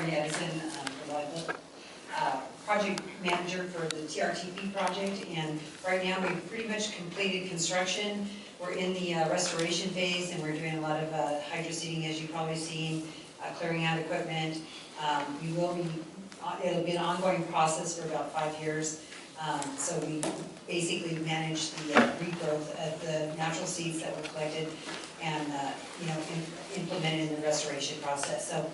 California Edison, project manager for the TRTP project, and right now we've pretty much completed construction. We're in the restoration phase, and we're doing a lot of hydro seeding, as you've probably seen, clearing out equipment. It'll be an ongoing process for about 5 years. So we basically manage the regrowth of the natural seeds that were collected and implemented in the restoration process. So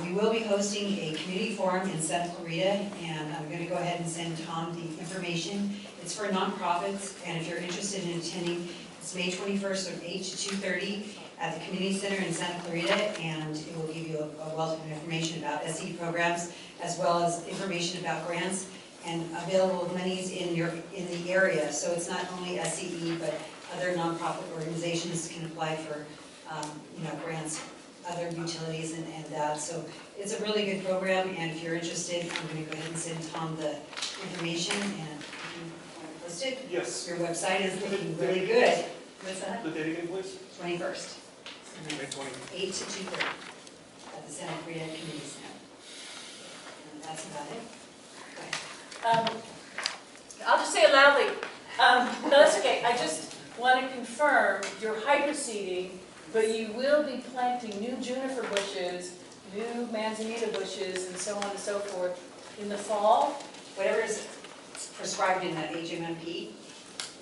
we will be hosting a community forum in Santa Clarita, and I'm going to go ahead and send Tom the information. It's for nonprofits, and if you're interested in attending, it's May 21st from 8 to 2:30 at the community center in Santa Clarita, and it will give you a wealth of information about SE programs, as well as information about grants and available monies in the area. So it's not only SCE, but other nonprofit organizations can apply for grants, other utilities and that. So it's a really good program, and if you're interested, I'm going to go ahead and send Tom the information, and if you want to post it. Yes. Your website is looking really good. What's that? The date again, please? 21st. May 20. 8 to 2:30 at the Santa Clarita Community Center. And that's about it. I'll just say it loudly. No, that's okay. I just want to confirm your hydro seeding, but you will be planting new juniper bushes, new manzanita bushes, and so on and so forth in the fall. Whatever is prescribed in that HMMP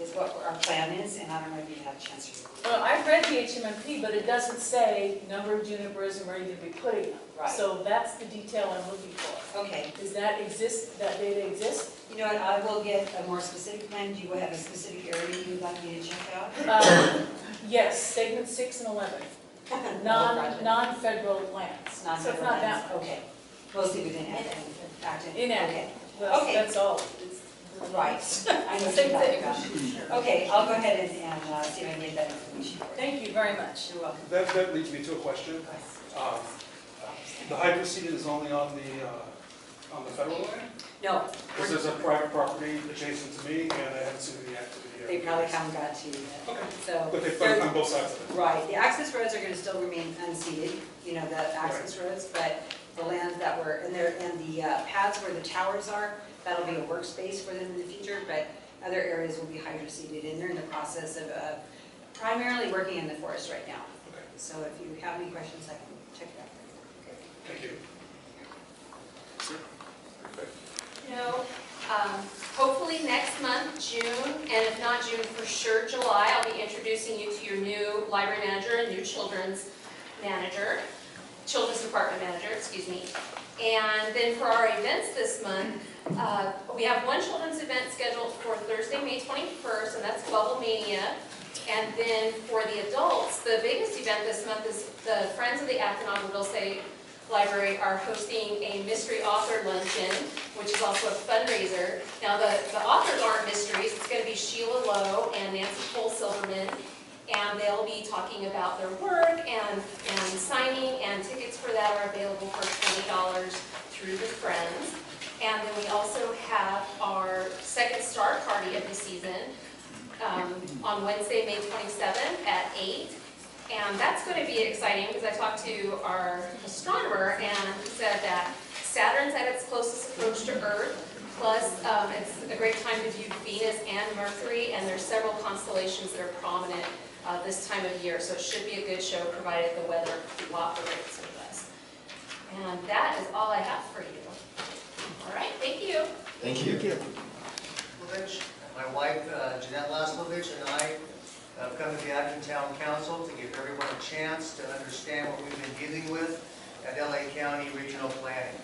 is what our plan is, and I don't know if you have a chance to read it. Well, I've read the HMMP, but it doesn't say number of junipers and where you're going to be putting them. Right. So that's the detail I'm looking for. Okay. Does that exist? That data exist? You know what, I will get a more specific plan. Do you have a specific area you would like me to check out? Yes, segment 6 and 11. Non-federal lands. So it's not that much. Okay. Mostly within Acton. In Acton. Okay. Well, Okay. that's all. Right. I know Same what you're thing. talking about. Okay, I'll go ahead and see if I can get that information for you. Thank you very much. You're welcome. That leads me to a question. The hydro seed is only on the federal land? No. This is a private property adjacent to me, and I haven't seen the activity yet. They probably haven't got to you yet. Okay. So, But they've put on both sides of it. right, the access roads are going to still remain unseeded, the access roads, but the lands that were in there, and the paths where the towers are, that'll be a workspace for them in the future, but other areas will be hydro-seeded, and they're in the process of primarily working in the forest right now. Okay. So if you have any questions, I can check it out. Okay. Thank you. Sir? Okay. Hopefully next month, June, and if not June, for sure July, I'll be introducing you to your new library manager and new children's department manager, excuse me. And then for our events this month, we have one children's event scheduled for Thursday, May 21st, and that's Bubble Mania. And then for the adults, the biggest event this month is the Friends of the Acton Dulce Library are hosting a mystery author luncheon, which is also a fundraiser. Now the authors aren't mysteries. It's going to be Sheila Lowe and Nancy Cole Silverman, and they'll be talking about their work and signing, and tickets for that are available for $20 through the Friends. And then we also have our second star party of the season on Wednesday, May 27th at 8. And that's going to be exciting because I talked to our astronomer, and he said that Saturn's at its closest approach to Earth, plus it's a great time to view Venus and Mercury, and there's several constellations that are prominent this time of year, so it should be a good show provided the weather cooperates with us. And that is all I have for you. All right, thank you. Thank you. My wife, Alan Laslovitch, and I have come to the Acton Town Council to give everyone a chance to understand what we've been dealing with at LA County Regional Planning.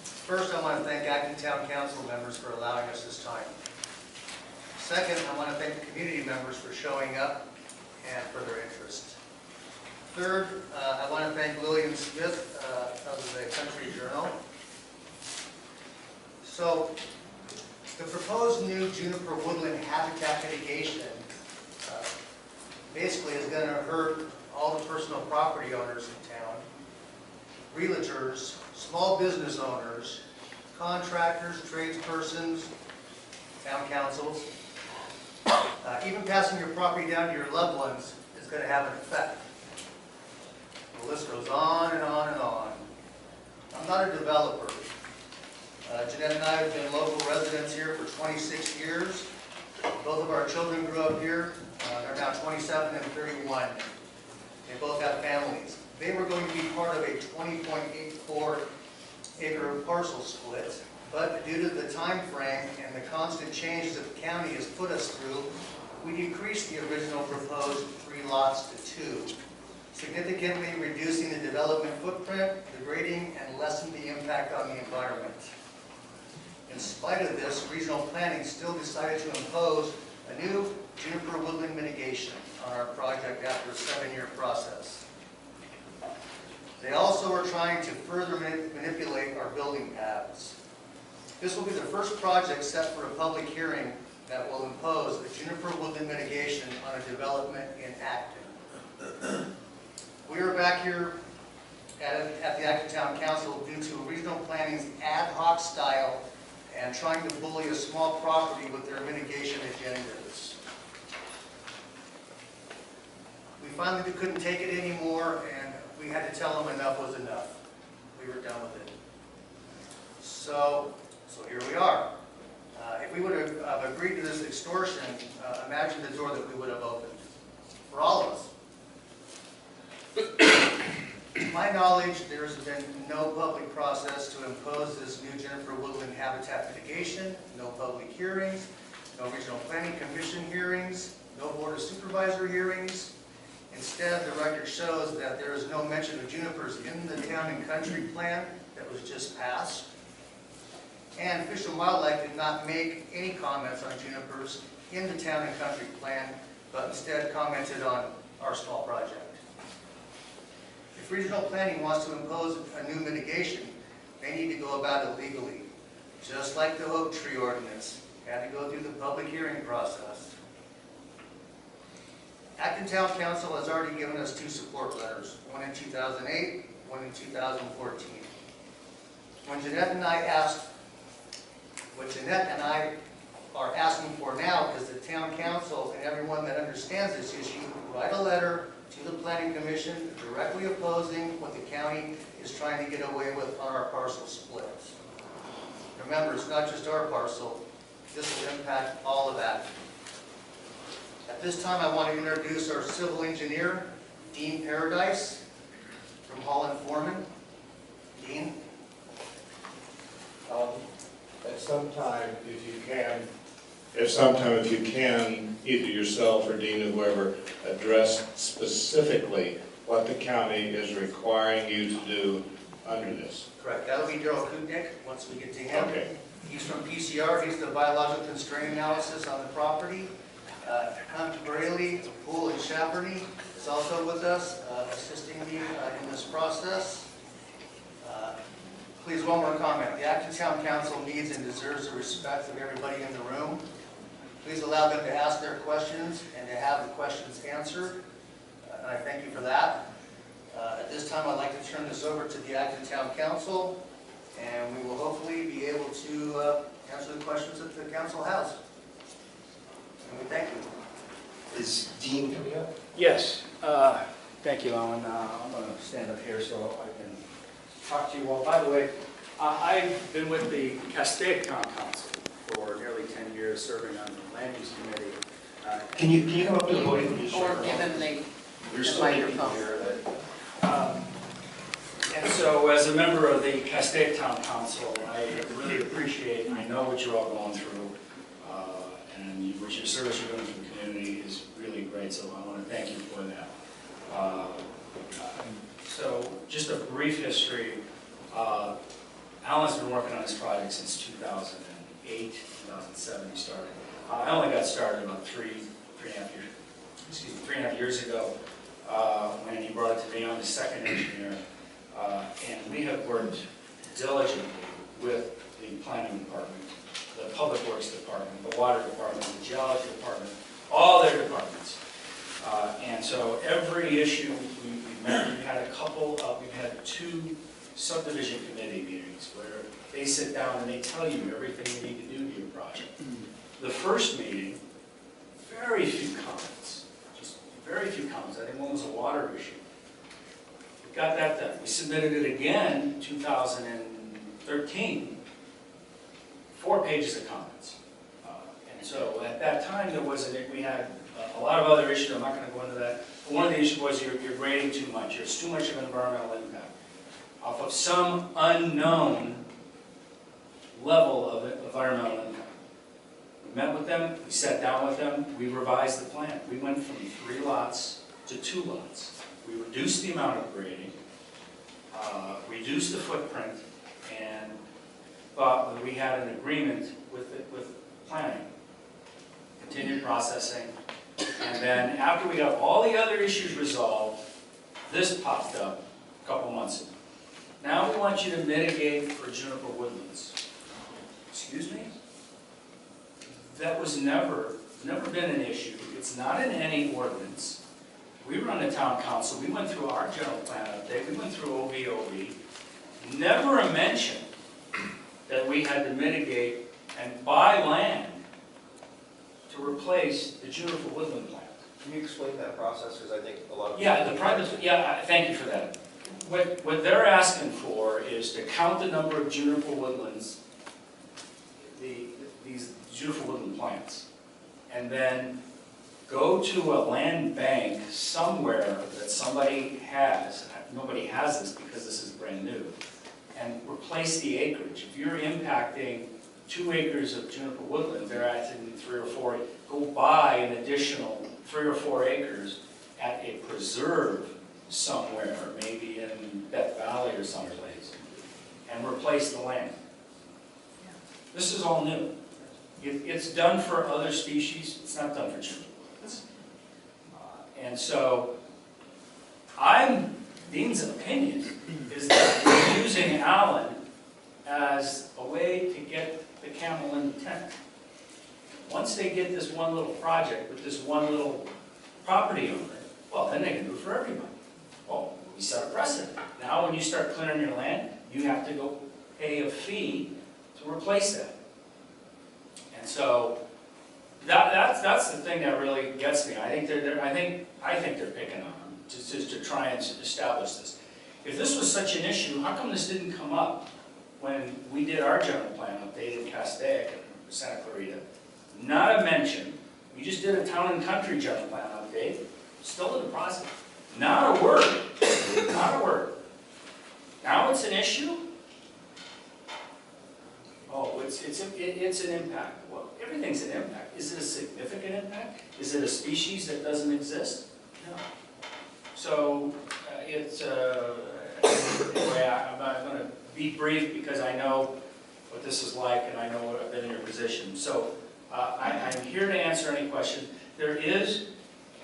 First, I want to thank Acton Town Council members for allowing us this time. Second, I want to thank the community members for showing up and for their interest. Third, I want to thank Lillian Smith of the Country Journal. So, the proposed new Juniper Woodland habitat mitigation basically is going to hurt all the personal property owners in town, realtors, small business owners, contractors, tradespersons, town councils. Even passing your property down to your loved ones is going to have an effect. The list goes on and on and on. not a developer. Jeanette and I have been local residents here for 26 years. Both of our children grew up here. They're now 27 and 31. They both have families. They were going to be part of a 20.84 acre parcel split, but due to the time frame and the constant changes that the county has put us through, we decreased the original proposed 3 lots to 2, significantly reducing the development footprint, the grading, and lessen the impact on the environment. In spite of this, regional planning still decided to impose a new Juniper Woodland Mitigation on our project after a 7-year process. They also are trying to further manipulate our building paths. This will be the first project set for a public hearing that will impose a Juniper Woodland Mitigation on a development in Acton. We are back here at the Acton Town Council due to regional planning's ad hoc style and trying to bully a small property with their mitigation agendas. We finally couldn't take it anymore, and we had to tell them enough was enough. We were done with it. So here we are. If we would have agreed to this extortion, imagine the door that we would have opened for all of us. To my knowledge, there has been no public process to impose this new Juniper Woodland habitat mitigation, no public hearings, no regional planning commission hearings, no board of supervisor hearings. Instead, the record shows that there is no mention of junipers in the town and country plan that was just passed. And Fish and Wildlife did not make any comments on junipers in the town and country plan, but instead commented on our small project. If regional planning wants to impose a new mitigation, they need to go about it legally, just like the oak tree ordinance had to go through the public hearing process. Acton Town Council has already given us 2 support letters, one in 2008, one in 2014. When Jeanette and I asked, what Jeanette and I are asking for now is the town council and everyone that understands this issue write a letter to the planning commission directly opposing what the county is trying to get away with on our parcel splits. Remember, it's not just our parcel. This will impact all of that. At this time, I want to introduce our civil engineer, Dean Paradise, from Holland Foreman. Dean? At some time, if you can, either yourself or Dean or whoever, address specifically what the county is requiring you to do under this. Correct. That'll be Daryl Kutnick once we get to him. Okay. He's from PCR. He's the biological constraint analysis on the property. Hunt Braley, Poole and Chaperny is also with us, assisting me in this process. Please, one more comment. The Acton Town Council needs and deserves the respect of everybody in the room. Please allow them to ask their questions and to have the questions answered. And I thank you for that. At this time, I'd like to turn this over to the Acton Town Council, and we will hopefully be able to answer the questions that the council has. And we thank you. Is Dean coming up? Yes. Thank you, Alan. I'm going to stand up here so I can talk to you all. By the way, I've been with the Acton Town Council for nearly 10 years, serving on the Land Use Committee. Can you come up to the podium? Or give him the There's so many people microphone. here that... And so, as a member of the Acton Town Council, I really appreciate, and I know what you're all going through, and what your service you're doing for the community is really great, so I want to thank you for that. So, just a brief history. Alan's been working on this project since 2008, 2007 he started. I only got started about three and a half years ago when he brought it to me. I'm the second engineer. And we have worked diligently with the planning department, the public works department, the water department, the geology department, all their departments. And so every issue we've met, we've had 2 subdivision committee meetings where they sit down and they tell you everything you need to do to your project. The first meeting, very few comments, just very few comments. I think one was a water issue. We got that done. We submitted it again in 2009, 13, 4 pages of comments. And so at that time, we had a lot of other issues. I'm not going to go into that. But one of the issues was you're grading too much. There's too much of an environmental impact off of some unknown level of environmental impact. We met with them, we sat down with them, we revised the plan. We went from 3 lots to 2 lots. We reduced the amount of grading, reduced the footprint, and thought that we had an agreement with planning. Continued processing, and then after we got all the other issues resolved, this popped up a couple months ago. Now we want you to mitigate for Juniper Woodlands. Excuse me? That was never been an issue. It's not in any ordinance. We run a town council. We went through our general plan update. We went through OVOB. Never a mention that we had to mitigate and buy land to replace the Juniper Woodland plant. Can you explain that process? Because I think a lot of Yeah, thank you for that. What they're asking for is to count the number of Juniper Woodlands, these Juniper Woodland plants, and then go to a land bank somewhere that somebody has, nobody has this because this is brand new, and replace the acreage. If you're impacting 2 acres of Juniper Woodland, they're adding 3 or 4, go buy an additional 3 or 4 acres at a preserve somewhere, maybe in Death Valley or someplace, and replace the land. This is all new. It's done for other species, it's not done for Juniper Woodlands. And so, Dean's opinion is that we're using Alan as a way to get the camel in the tent. Once they get this one little project with this one little property owner, well, then they can do it for everybody. Well, we set a precedent. Now when you start clearing your land, you have to go pay a fee to replace that. And so that's the thing that really gets me. I think they're picking on them to try and establish this. If this was such an issue, how come this didn't come up when we did our general plan update in Castaic and Santa Clarita? Not a mention. We just did a town and country general plan update, still in the process. Not a word. Not a word. Now it's an issue. Oh, it's an impact. Well, everything's an impact. Is it a significant impact? Is it a species that doesn't exist? No. So anyway, I'm going to be brief because I know what this is like and I know what I've been in your position. So I'm here to answer any question. There is,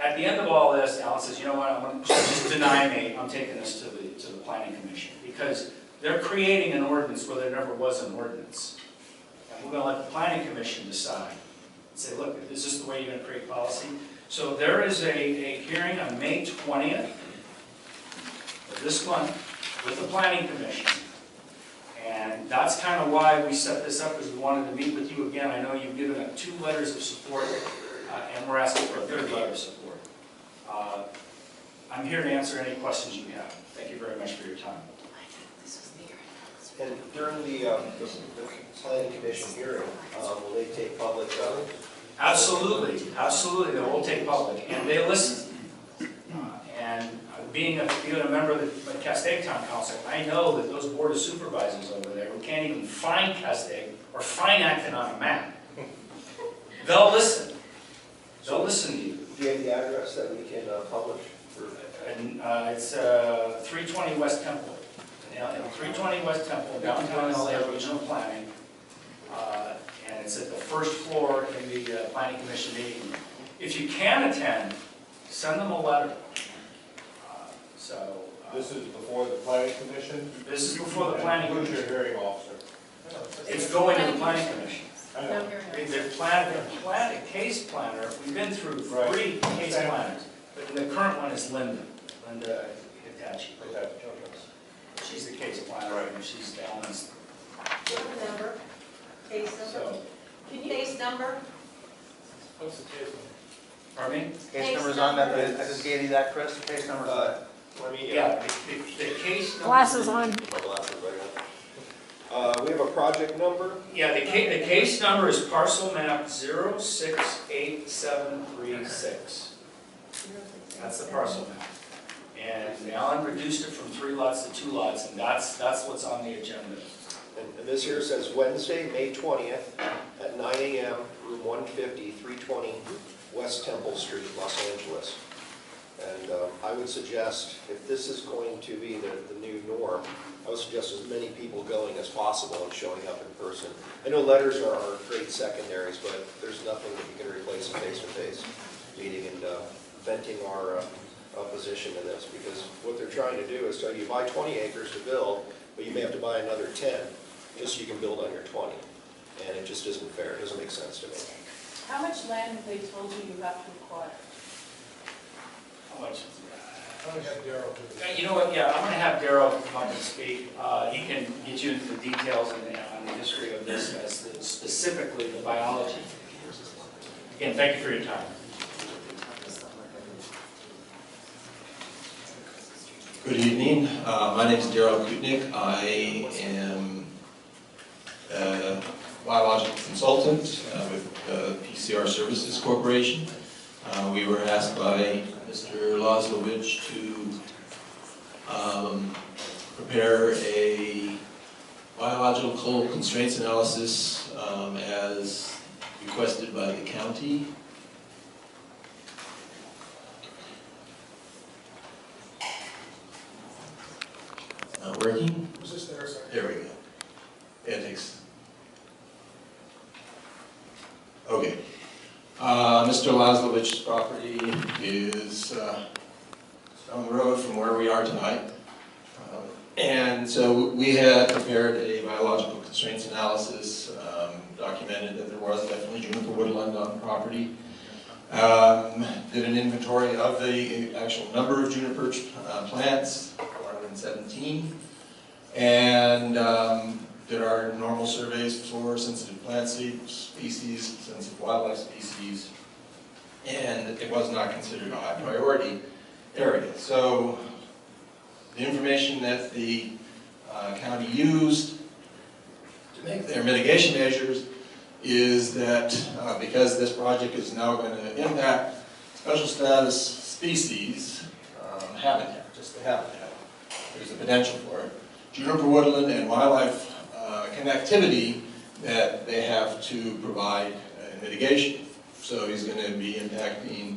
at the end of all this, Alan says, you know what, I'm going to just deny me. I'm taking this to the Planning Commission because they're creating an ordinance where there never was an ordinance. And we're going to let the Planning Commission decide. Say, look, is this the way you're going to create policy? So there is a hearing on May 20th of this month with the Planning Commission. And that's kind of why we set this up, is we wanted to meet with you again. I know you've given us 2 letters of support, and we're asking for a 3rd letter of support. I'm here to answer any questions you have. Thank you very much for your time. And during the planning commission hearing, will they take public comment? Absolutely, absolutely, they will take public, and they listen. And being a member of the Castaic Town Council, I know that those board of supervisors over there who can't even find Castaic or find Acton on a map, they'll listen. They'll listen to you. Do you have the address that we can publish? And it's 320 West Temple. 320 West Temple, downtown LA, regional planning. And it's at the 1st floor in the Planning Commission meeting room. If you can attend, send them a letter. This is before the planning commission? This is before the planning Who's commission. your hearing officer? It's going to the planning commission. I know. The case planner, we've been through 3 case planners, but the current one is Linda Hitachi. She's the case planner, and she's the elements. Number, case number. So, Case number. What's the case number? pardon me? Case number's on that, I just gave you that, Chris, the case number's on it. Let me, Yeah, the case number. Glasses on. My glasses right now. project number? Yeah, the case number is parcel map 068736. That's the parcel map. And Alan reduced it from 3 lots to 2 lots, and that's what's on the agenda. And this here says Wednesday, May 20th at 9 a.m., room 150, 320 West Temple Street, Los Angeles. And I would suggest, if this is going to be the new norm, I would suggest as many people going as possible and showing up in person. I know letters are great secondaries, but there's nothing that you can replace a face-to-face meeting and venting our opposition to this, because what they're trying to do is tell you buy 20 acres to build, but you may have to buy another 10 just so you can build on your 20. And it just isn't fair. It doesn't make sense to me. How much land have they told you you have to acquire? How much? Daryl. You know what, yeah, I'm going to have Daryl come up and speak. He can get you into the details on the history of this, specifically the biology. Again, thank you for your time. Good evening. My name is Daryl Kutnick. I am a biological consultant with PCR Services Corporation. We were asked by Mr. Laslovitch to prepare a biological constraints analysis as requested by the county. Not working? Was this there, sir? There we go. It takes. Okay. Mr. Laslovich's property is down the road from where we are tonight. And so we had prepared a biological constraints analysis, documented that there was definitely juniper woodland on the property. Did an inventory of the actual number of juniper plants, 417, and did our normal surveys for sensitive plant species, sensitive wildlife species, and it was not considered a high priority area. So the information that the county used to make their mitigation measures is that because this project is now going to impact special status species habitat, just the habitat, there's a potential for it. Juniper woodland and wildlife connectivity that they have to provide mitigation. So he's going to be impacting,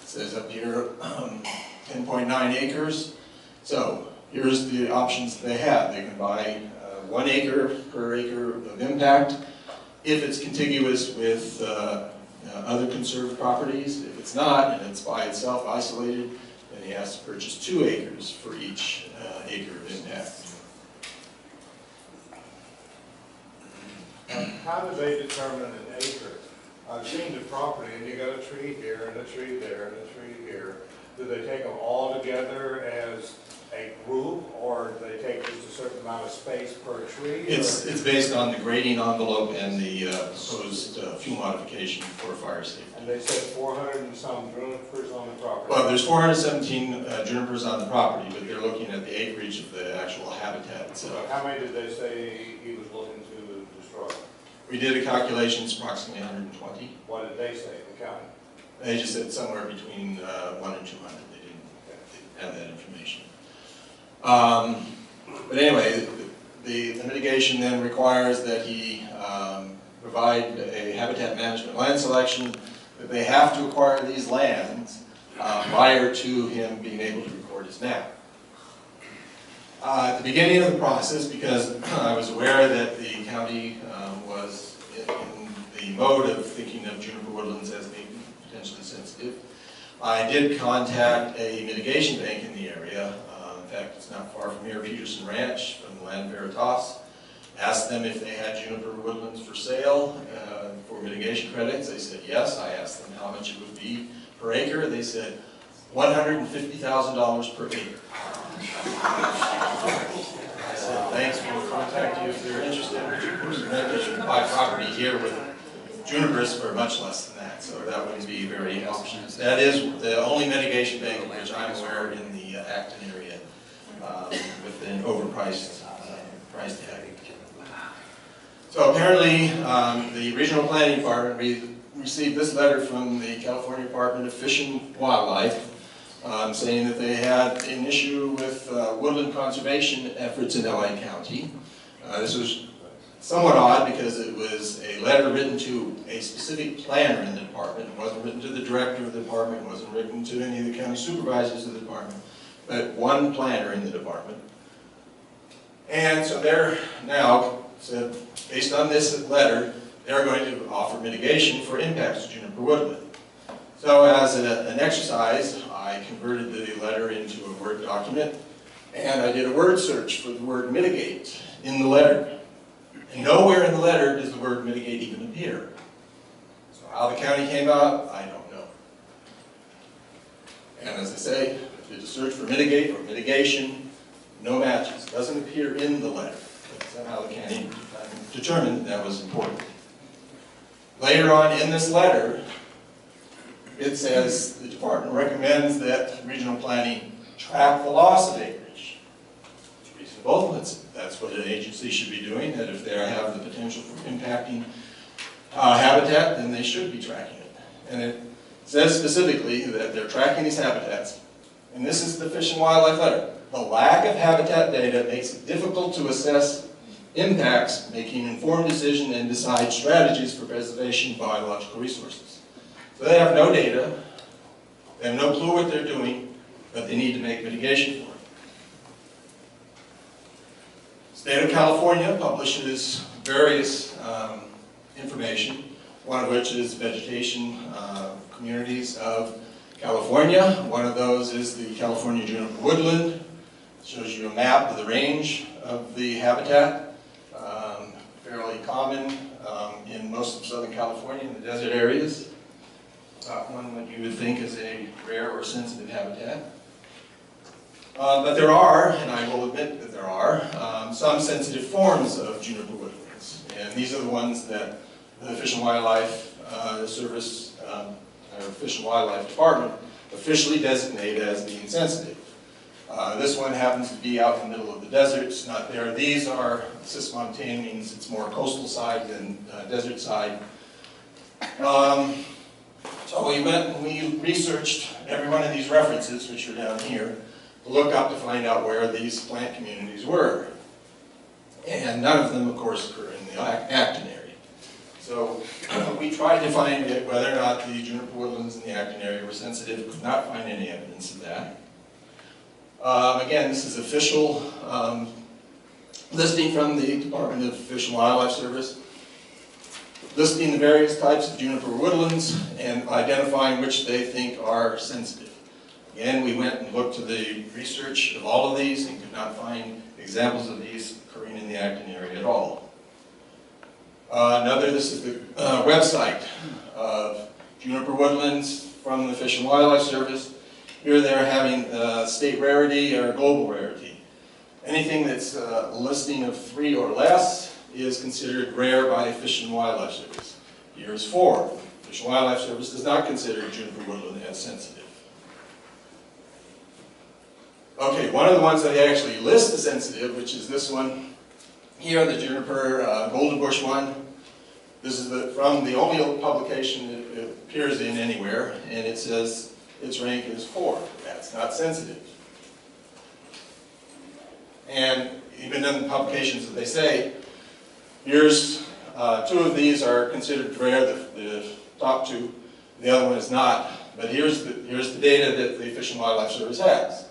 it says up here, 10.9 acres. So here's the options they have. They can buy 1 acre per acre of impact if it's contiguous with other conserved properties. If it's not, and it's by itself isolated, then he has to purchase 2 acres for each acre of impact. How do they determine an acre? I've seen the property and you got a tree here and a tree there and a tree here. Do they take them all together as a group, or do they take just a certain amount of space per tree? It's based on the grading envelope and the proposed fuel modification for fire safety. And they said 400 and some junipers on the property. Well, there's 417 junipers on the property, but they're looking at the acreage of the actual habitat itself. So how many did they say he was looking to destroy? We did a calculation, it's approximately 120. What did they say, the county? They just said somewhere between 1 and 200. They didn't have that information. But anyway, the mitigation then requires that he provide a habitat management land selection, that they have to acquire these lands prior to him being able to record his map. At the beginning of the process, because I was aware that the county was in the mode of thinking of juniper woodlands as being potentially sensitive, I did contact a mitigation bank in the area. In fact, it's not far from here, Peterson Ranch, from the Land Veritas. Asked them if they had juniper woodlands for sale for mitigation credits. They said yes. I asked them how much it would be per acre. They said $150,000 per acre. I said, thanks, we'll contact you if they're interested. They should buy property here with junipers for much less than that, so that wouldn't be very helpful. That is the only mitigation bank of which I'm aware in the Acton area with an overpriced price tag. So apparently, the Regional Planning Department received this letter from the California Department of Fish and Wildlife, saying that they had an issue with woodland conservation efforts in LA County. This was somewhat odd because it was a letter written to a specific planner in the department. It wasn't written to the director of the department, it wasn't written to any of the county supervisors of the department, but one planner in the department. And so they're now, said, based on this letter, they're going to offer mitigation for impacts to Juniper Woodland. So as an exercise, I converted the letter into a Word document, and I did a word search for the word mitigate in the letter. And nowhere in the letter does the word mitigate even appear. So how the county came out, I don't know. And as I say, I did a search for mitigate or mitigation, no matches. It doesn't appear in the letter. But somehow the county determined that was important. Later on in this letter, it says the department recommends that regional planning track the loss of acreage. It's reasonable. That's what an agency should be doing, that if they have the potential for impacting habitat, then they should be tracking it. And it says specifically that they're tracking these habitats. And this is the Fish and Wildlife letter. The lack of habitat data makes it difficult to assess impacts, making informed decisions and decide strategies for preservation of biological resources. So they have no data, they have no clue what they're doing, but they need to make mitigation for it. State of California publishes various information, one of which is vegetation communities of California. One of those is the California Juniper Woodland. It shows you a map of the range of the habitat, fairly common in most of Southern California in the desert areas. Not one that you would think is a rare or sensitive habitat. But there are, and I will admit that there are, some sensitive forms of juniper woodlands. And these are the ones that the Fish and Wildlife Service, or Fish and Wildlife Department, officially designate as being sensitive. This one happens to be out in the middle of the desert. It's not there. These are, cismontane means it's more coastal side than desert side. So we went and we researched every one of these references, which are down here, to look up to find out where these plant communities were. And none of them, of course, occur in the Acton area. So we tried to find whether or not the juniper woodlands in the Acton area were sensitive. Could not find any evidence of that. Again, this is official listing from the Department of Fish and Wildlife Service, listing the various types of juniper woodlands and identifying which they think are sensitive. Again, we went and looked to the research of all of these and could not find examples of these occurring in the Acton area at all. This is the website of juniper woodlands from the Fish and Wildlife Service. Here they're having state rarity or global rarity. Anything that's a listing of 3 or less is considered rare by Fish and Wildlife Service. Here's 4. Fish and Wildlife Service does not consider juniper woodland as sensitive. Okay, one of the ones that they actually list as sensitive, which is this one here, the juniper golden bush one. This is from the only publication it appears in anywhere, and it says its rank is 4. That's not sensitive. And even in the publications that they say, here's 2 of these are considered rare, the top 2, the other one is not. But here's the data that the Fish and Wildlife Service has.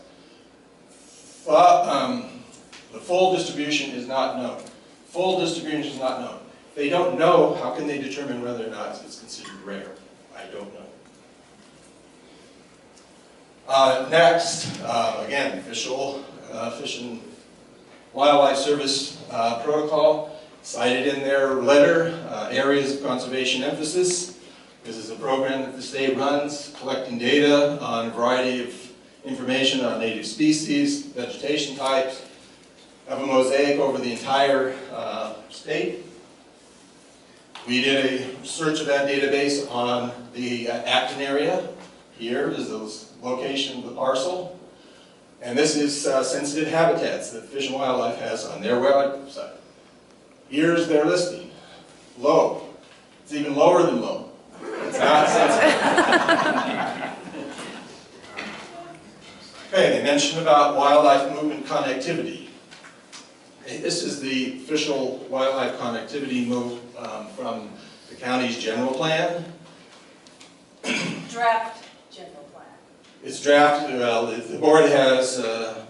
The full distribution is not known. Full distribution is not known. If they don't know, how can they determine whether or not it's considered rare? I don't know. Next, again, official Fish and Wildlife Service protocol, cited in their letter, areas of conservation emphasis. This is a program that the state runs, collecting data on a variety of information on native species, vegetation types, have a mosaic over the entire state. We did a search of that database on the Acton area. Here is the location of the parcel. And this is sensitive habitats that Fish and Wildlife has on their website. Here's their listing. low. It's even lower than low. It's not sensitive. Okay, they mentioned about wildlife movement connectivity. Okay, this is the official wildlife connectivity move from the county's general plan. Draft general plan. It's drafted, well, the board has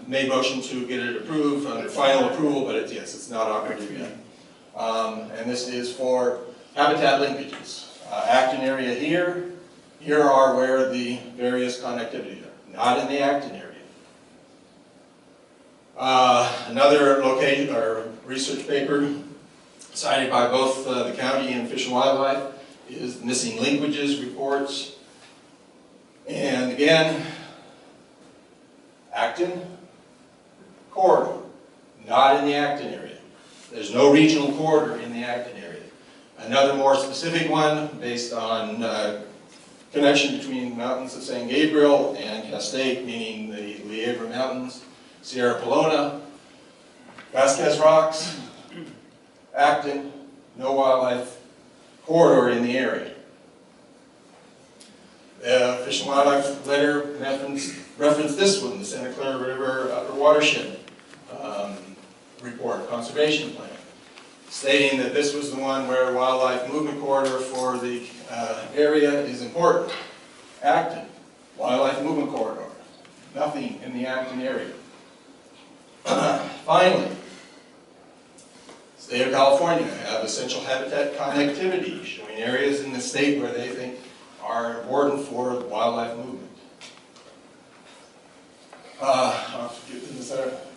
made motion to get it approved under final approval, but yes, it's not operative yet. And this is for habitat linkages. Acton area here are where the various connectivities are, not in the Acton area. Another location or research paper cited by both the county and Fish and Wildlife is missing linkages reports. And again, Acton corridor, not in the Acton area. There's no regional corridor in the Acton area. Another more specific one based on connection between mountains of San Gabriel and Castaic, meaning the Liebra Mountains, Sierra Pelona, Vasquez Rocks, Acton, no wildlife corridor in the area. Fish and Wildlife letter referenced this one, the Santa Clara River Upper Watershed report, conservation plan, stating that this was the one where wildlife movement corridor for the area is important. Acton, wildlife movement corridor, nothing in the Acton area. Finally, State of California have essential habitat connectivity, showing areas in the state where they think are important for wildlife movement.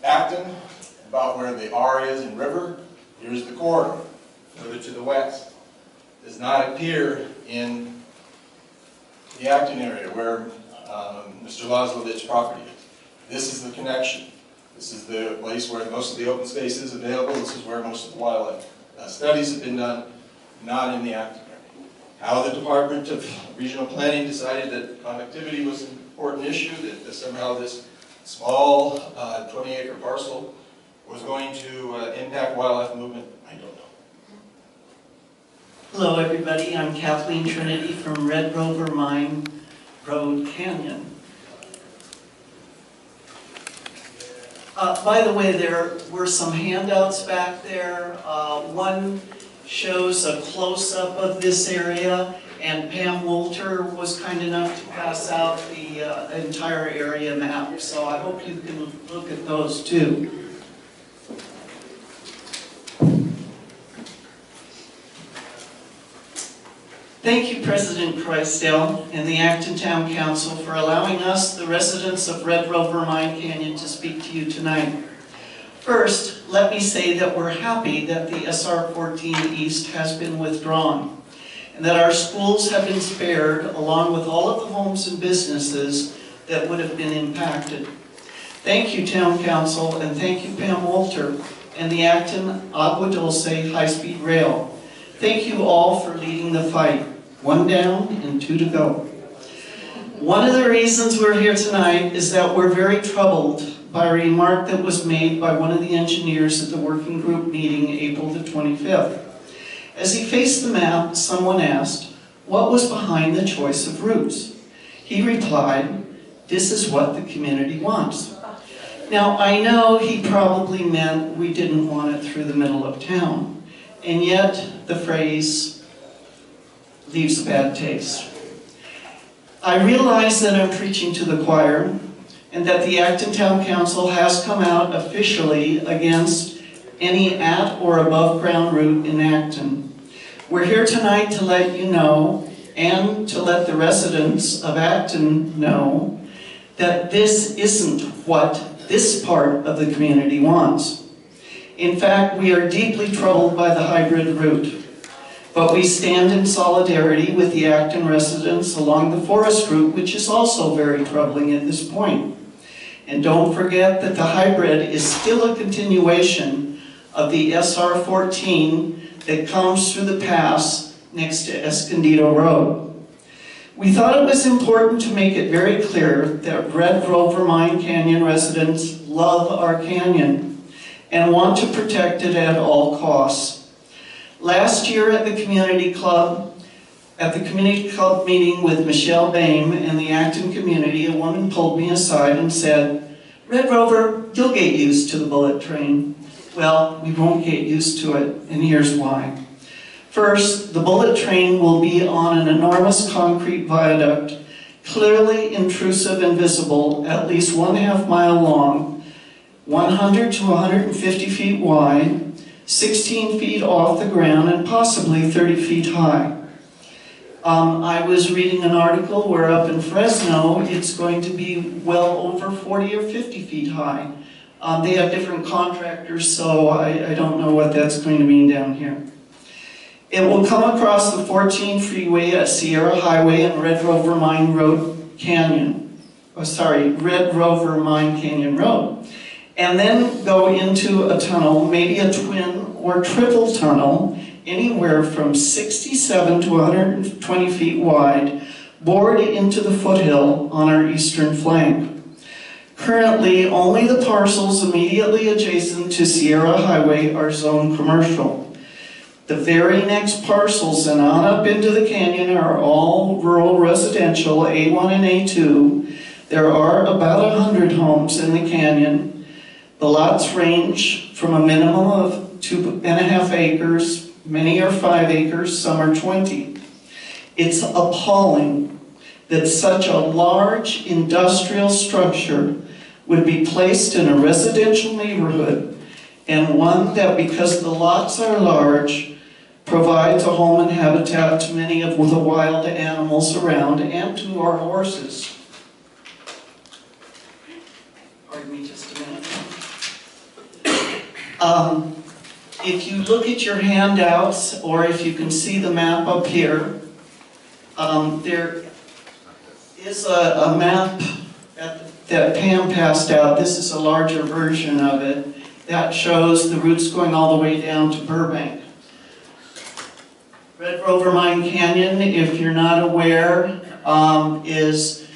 Acton, about where the R is in river, here's the corridor, further to the west. Does not appear in the Acton area where Mr. Laslovich's property is. This is the connection. This is the place where most of the open space is available. This is where most of the wildlife studies have been done, not in the Acton area. How the Department of Regional Planning decided that connectivity was an important issue, that somehow this small 20-acre parcel was going to impact wildlife movement, I don't know. Hello everybody, I'm Kathleen Trinity from Red Rover Mine Road Canyon. By the way, there were some handouts back there. One shows a close-up of this area, and Pam Wolter was kind enough to pass out the entire area map, so I hope you can look at those too. Thank you, President Croisdale and the Acton Town Council for allowing us, the residents of Red Rover Mine Canyon, to speak to you tonight. First, let me say that we're happy that the SR 14 East has been withdrawn and that our schools have been spared along with all of the homes and businesses that would have been impacted. Thank you, Town Council, and thank you, Pam Wolter and the Acton Agua Dulce High-Speed Rail. Thank you all for leading the fight. 1 down and 2 to go. One of the reasons we're here tonight is that we're very troubled by a remark that was made by one of the engineers at the working group meeting April the 25th. As he faced the map, someone asked, what was behind the choice of routes? He replied, this is what the community wants. Now, I know he probably meant we didn't want it through the middle of town, and yet the phrase leaves a bad taste. I realize that I'm preaching to the choir, and that the Acton Town Council has come out officially against any at or above ground route in Acton. We're here tonight to let you know, and to let the residents of Acton know, that this isn't what this part of the community wants. In fact, we are deeply troubled by the hybrid route. But we stand in solidarity with the Acton residents along the forest route, which is also very troubling at this point. And don't forget that the hybrid is still a continuation of the SR 14 that comes through the pass next to Escondido Road. We thought it was important to make it very clear that Red Rover Mine Canyon residents love our canyon and want to protect it at all costs. Last year at the community club meeting with Michelle Boehm and the Acton community, a woman pulled me aside and said, "Red Rover, you'll get used to the bullet train." Well, we won't get used to it, and here's why. First, the bullet train will be on an enormous concrete viaduct, clearly intrusive and visible, at least 1/2 mile long, 100 to 150 feet wide, 16 feet off the ground, and possibly 30 feet high. I was reading an article where up in Fresno, it's going to be well over 40 or 50 feet high. They have different contractors, so I don't know what that's going to mean down here. It will come across the 14 freeway at Sierra Highway and Red Rover Mine Canyon Road. And then go into a tunnel, maybe a twin or triple tunnel, anywhere from 67 to 120 feet wide, bored into the foothill on our eastern flank. Currently, only the parcels immediately adjacent to Sierra Highway are zoned commercial. The very next parcels and on up into the canyon are all rural residential, A1 and A2. There are about 100 homes in the canyon. The lots range from a minimum of 2.5 acres, many are 5 acres, some are 20. It's appalling that such a large industrial structure would be placed in a residential neighborhood, and one that, because the lots are large, provides a home and habitat to many of the wild animals around and to our horses. Pardon me just a minute. If you look at your handouts, or if you can see the map up here, there is a map that Pam passed out. This is a larger version of it that shows the routes going all the way down to Burbank. Red Rover Mine Canyon, if you're not aware, is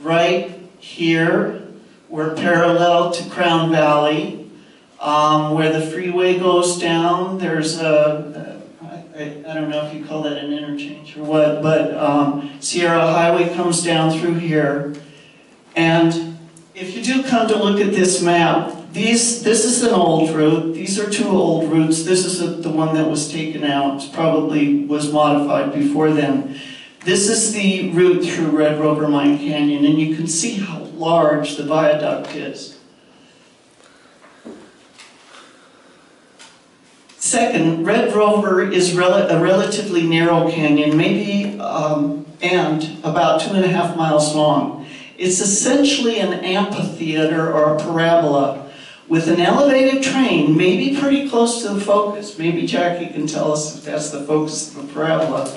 right here. We're parallel to Crown Valley. Where the freeway goes down, there's I don't know if you call that an interchange or what, but Sierra Highway comes down through here. And if you do come to look at this map, this is an old route. These are two old routes. This is the one that was taken out. It probably was modified before then. This is the route through Red Rover Mine Canyon, and you can see how large the viaduct is. Second, Red Rover is a relatively narrow canyon, maybe and about 2.5 miles long. It's essentially an amphitheater or a parabola with an elevated train, maybe pretty close to the focus. Maybe Jackie can tell us if that's the focus of the parabola.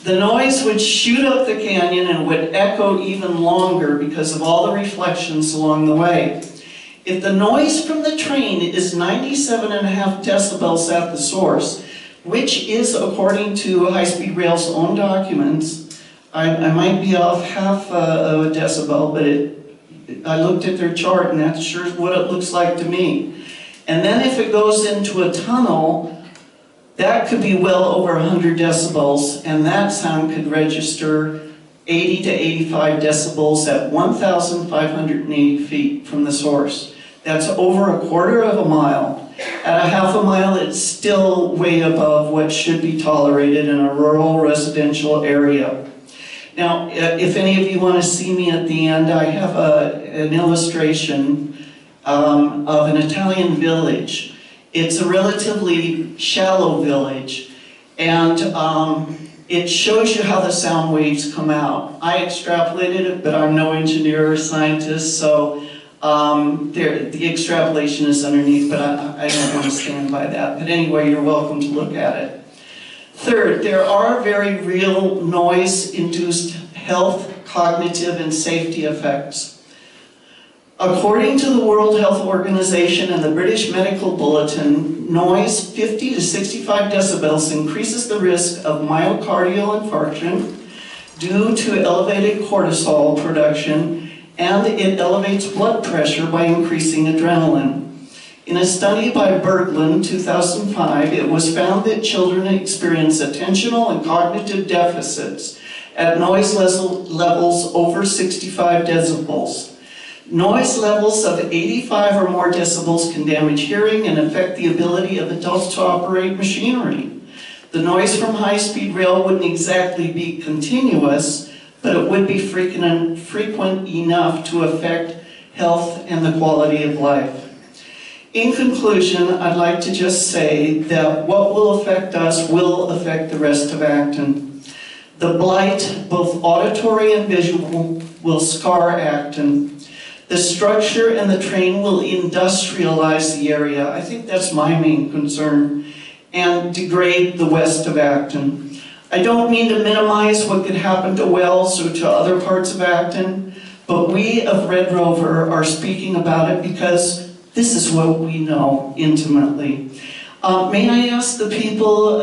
The noise would shoot up the canyon and would echo even longer because of all the reflections along the way. If the noise from the train is 97.5 decibels at the source, which is according to High Speed Rail's own documents, I might be off half of a decibel, but I looked at their chart and that's sure what it looks like to me. And then if it goes into a tunnel, that could be well over 100 decibels, and that sound could register 80 to 85 decibels at 1,580 feet from the source. That's over 1/4 of a mile. At 1/2 mile, it's still way above what should be tolerated in a rural residential area. Now, if any of you want to see me at the end, I have an illustration of an Italian village. It's a relatively shallow village, and it shows you how the sound waves come out. I extrapolated it, but I'm no engineer or scientist, so the extrapolation is underneath, but I don't want to stand by that. But anyway, you're welcome to look at it. Third, there are very real noise-induced health, cognitive, and safety effects. According to the World Health Organization and the British Medical Bulletin, noise 50 to 65 decibels increases the risk of myocardial infarction due to elevated cortisol production, and it elevates blood pressure by increasing adrenaline. In a study by Berglund, 2005, it was found that children experience attentional and cognitive deficits at noise levels over 65 decibels. Noise levels of 85 or more decibels can damage hearing and affect the ability of adults to operate machinery. The noise from high-speed rail wouldn't exactly be continuous, but it would be frequent enough to affect health and the quality of life. In conclusion, I'd like to just say that what will affect us will affect the rest of Acton. The blight, both auditory and visual, will scar Acton. The structure and the train will industrialize the area. I think that's my main concern, and degrade the west of Acton. I don't mean to minimize what could happen to Wells or to other parts of Acton, but we of Red Rover are speaking about it because this is what we know intimately. May I ask the people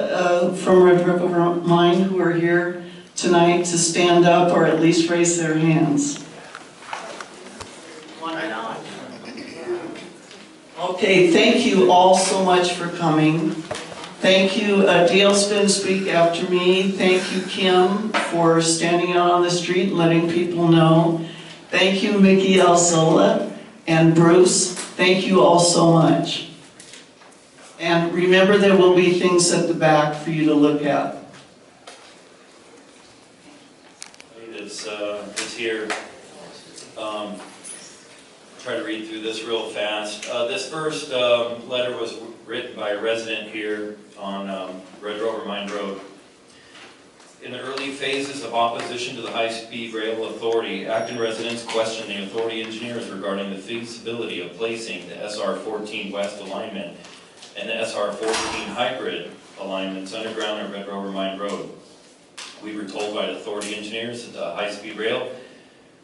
from Red Rover Mine who are here tonight to stand up or at least raise their hands? Okay, thank you all so much for coming. Thank you, Dale's going to speak after me. Thank you, Kim, for standing out on the street and letting people know. Thank you, Mickey Alzola and Bruce. Thank you all so much. And remember, there will be things at the back for you to look at. It's here. Try to read through this real fast. This first letter was written by a resident here on Red Rover Mine Road. In the early phases of opposition to the high-speed rail authority, Acton residents questioned the authority engineers regarding the feasibility of placing the SR14 West alignment and the SR14 hybrid alignments underground at Red Rover Mine Road. We were told by the authority engineers that the high-speed rail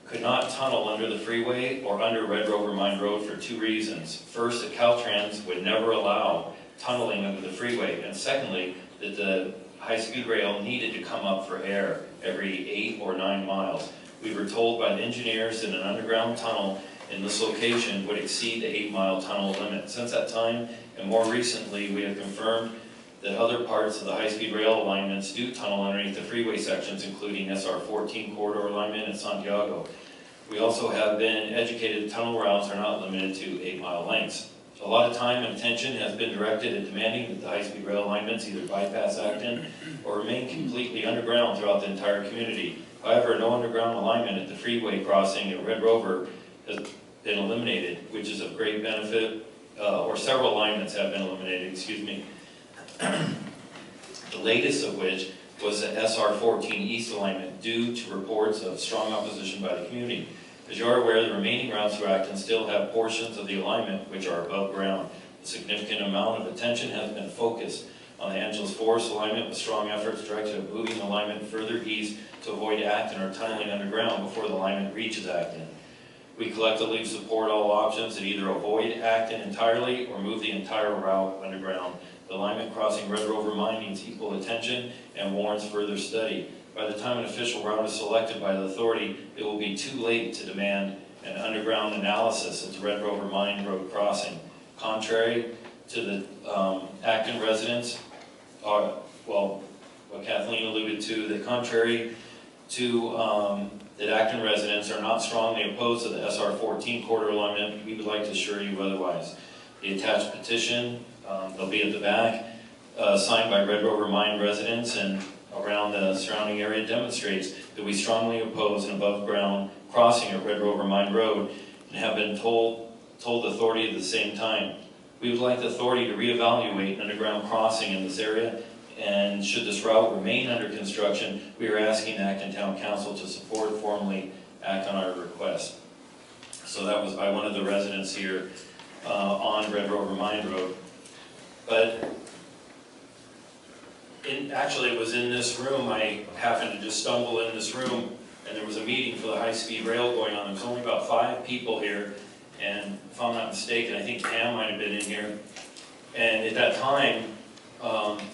could not tunnel under the freeway or under Red Rover Mine Road for two reasons. First, that Caltrans would never allow tunneling under the freeway, and secondly, that the high-speed rail needed to come up for air every 8 or 9 miles. We were told by the engineers that an underground tunnel in this location would exceed the 8-mile tunnel limit. Since that time, and more recently, we have confirmed that other parts of the high-speed rail alignments do tunnel underneath the freeway sections, including SR14 corridor alignment in Santiago. We also have been educated that tunnel routes are not limited to 8-mile lengths. A lot of time and attention has been directed at demanding that the high-speed rail alignments either bypass Acton or remain completely underground throughout the entire community. However, no underground alignment at the freeway crossing at Red Rover has been eliminated, which is of great benefit, or several alignments have been eliminated, excuse me. The latest of which was the SR14 East alignment due to reports of strong opposition by the community. As you are aware, the remaining routes through Acton still have portions of the alignment which are above ground. A significant amount of attention has been focused on the Angeles Forest alignment with strong efforts directed at moving the alignment further east to avoid Acton or tunneling underground before the alignment reaches Acton. We collectively support all options that either avoid Acton entirely or move the entire route underground. The alignment crossing Red Rover Mine needs equal attention and warrants further study. By the time an official route is selected by the authority, it will be too late to demand an underground analysis at the Red Rover Mine Road crossing. Contrary to the Acton residents, well, what Kathleen alluded to, that contrary to that Acton residents are not strongly opposed to the SR14 corridor alignment, we would like to assure you otherwise. The attached petition, they'll be at the back, signed by Red Rover Mine residents and around the surrounding area, demonstrates that we strongly oppose an above-ground crossing at Red Rover Mine Road and have been told the authority at the same time. We would like the authority to reevaluate an underground crossing in this area, and should this route remain under construction, we are asking the Acton Town Council to support formally act on our request. So that was by one of the residents here on Red Rover Mine Road. But actually, it was in this room, I happened to just stumble in this room, and there was a meeting for the high-speed rail going on. There was only about 5 people here, and if I'm not mistaken, I think Pam might have been in here. And at that time,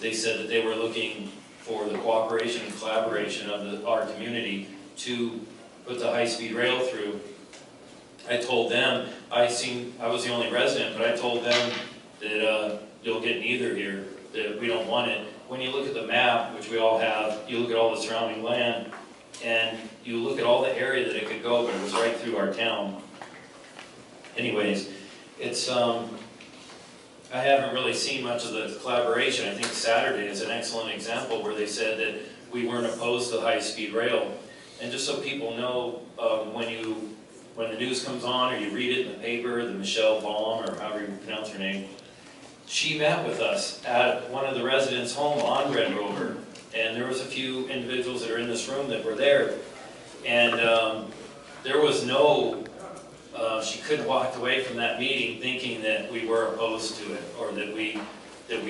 they said that they were looking for the cooperation and collaboration of our community to put the high-speed rail through. I told them, I was the only resident, but I told them that you'll get neither here, that we don't want it. When you look at the map, which we all have, you look at all the surrounding land, and you look at all the area that it could go, but it was right through our town. Anyways, it's, I haven't really seen much of the collaboration. I think Saturday is an excellent example where they said that we weren't opposed to high-speed rail. And just so people know, when the news comes on or you read it in the paper, the Michelle Baum, or however you pronounce her name, she met with us at one of the residents' home on Red Rover. And there was a few individuals that are in this room that were there. And there was no, she couldn't walk away from that meeting thinking that we were opposed to it, or that we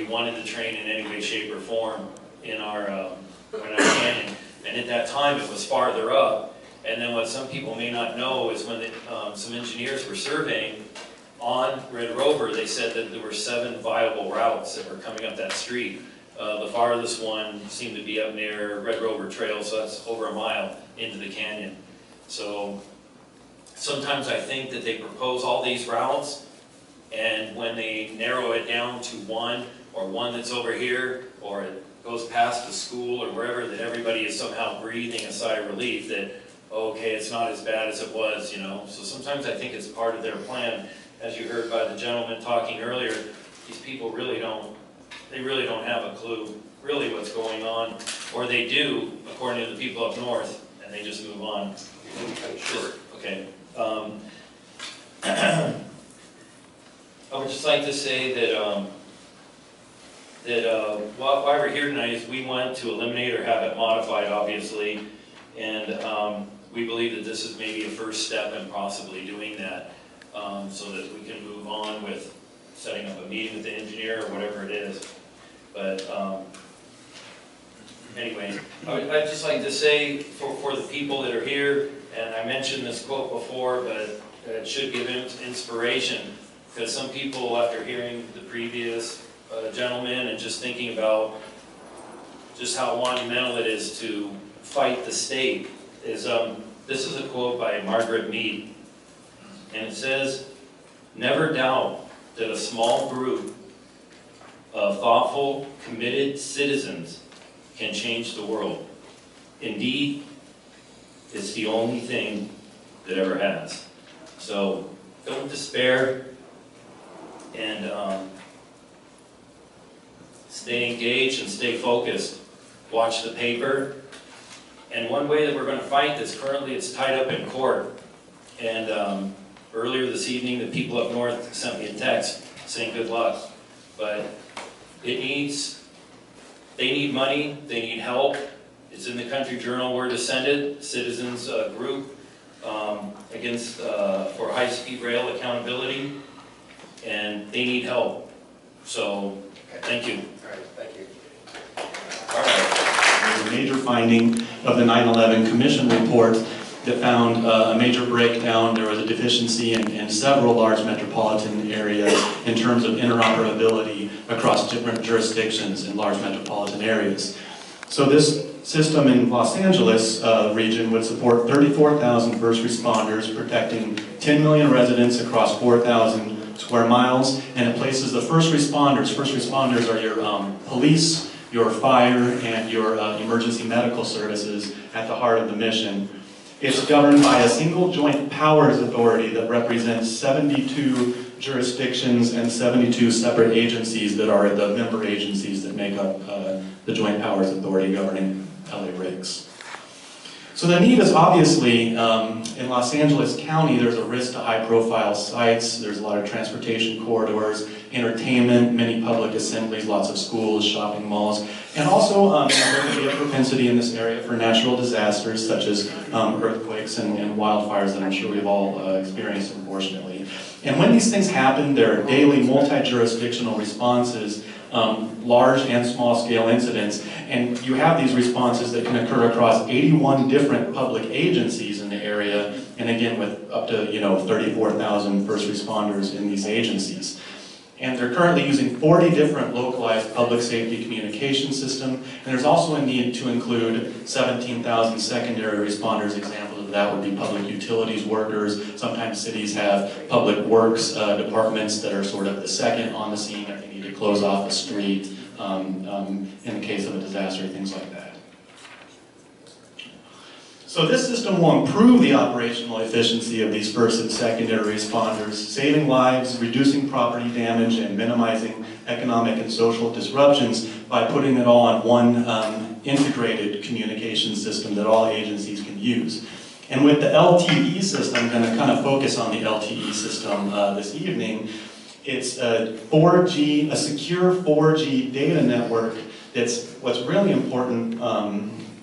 wanted the train in any way, shape, or form in our canyon. And at that time, it was farther up. And then what some people may not know is when some engineers were surveying on Red Rover, they said that there were 7 viable routes that were coming up that street. The farthest one seemed to be up near Red Rover Trail, so that's over a mile into the canyon. So sometimes I think that they propose all these routes, and when they narrow it down to one, or one that's over here, or it goes past the school or wherever, that everybody is somehow breathing a sigh of relief that, okay, it's not as bad as it was, you know. So sometimes I think it's part of their plan. As you heard by the gentleman talking earlier, these people really don't have a clue really what's going on, or they do, according to the people up north, and they just move on. Okay. I would just like to say that why we're here tonight is we want to eliminate or have it modified, obviously, and we believe that this is maybe a first step in possibly doing that, so that we can move on with setting up a meeting with the engineer or whatever it is. But anyway, I'd just like to say for the people that are here, and I mentioned this quote before, but it should give inspiration, because some people, after hearing the previous gentleman and just thinking about just how monumental it is to fight the state, is this is a quote by Margaret Mead, and it says, "Never doubt that a small group of thoughtful, committed citizens can change the world. Indeed, it's the only thing that ever has." So don't despair, and stay engaged and stay focused. Watch the paper. And one way that we're going to fight this, currently it's tied up in court. And earlier this evening, the people up north sent me a text saying good luck. But they need money, they need help. It's in the Country Journal where to send it, citizens group against for high-speed rail accountability, and they need help. So, thank you. All right, thank you. All right. There's a major finding of the 9/11 Commission report that found a major breakdown. There was a deficiency in several large metropolitan areas in terms of interoperability across different jurisdictions in large metropolitan areas. So this system in Los Angeles region would support 34,000 first responders, protecting 10 million residents across 4,000 square miles, and it places the first responders. First responders are your police, your fire, and your emergency medical services at the heart of the mission. It's governed by a single joint powers authority that represents 72 jurisdictions and 72 separate agencies that are the member agencies that make up the joint powers authority governing LA rigs. So the need is obviously, in Los Angeles County, there's a risk to high-profile sites. There's a lot of transportation corridors, entertainment, many public assemblies, lots of schools, shopping malls, and also there can be a propensity in this area for natural disasters such as earthquakes and wildfires that I'm sure we've all experienced, unfortunately. And when these things happen, there are daily multi-jurisdictional responses, large and small-scale incidents, and you have these responses that can occur across 81 different public agencies in the area, and again with up to 34,000 first responders in these agencies. And they're currently using 40 different localized public safety communication systems, and there's also a need to include 17,000 secondary responders, examples of that would be public utilities workers. Sometimes cities have public works departments that are sort of the second on the scene if they need to close off a street in the case of a disaster, things like that. So this system will improve the operational efficiency of these first and secondary responders, saving lives, reducing property damage, and minimizing economic and social disruptions by putting it all on one integrated communication system that all agencies can use. And with the LTE system, I'm going to kind of focus on the LTE system this evening. It's a 4G, a secure 4G data network that's what's really important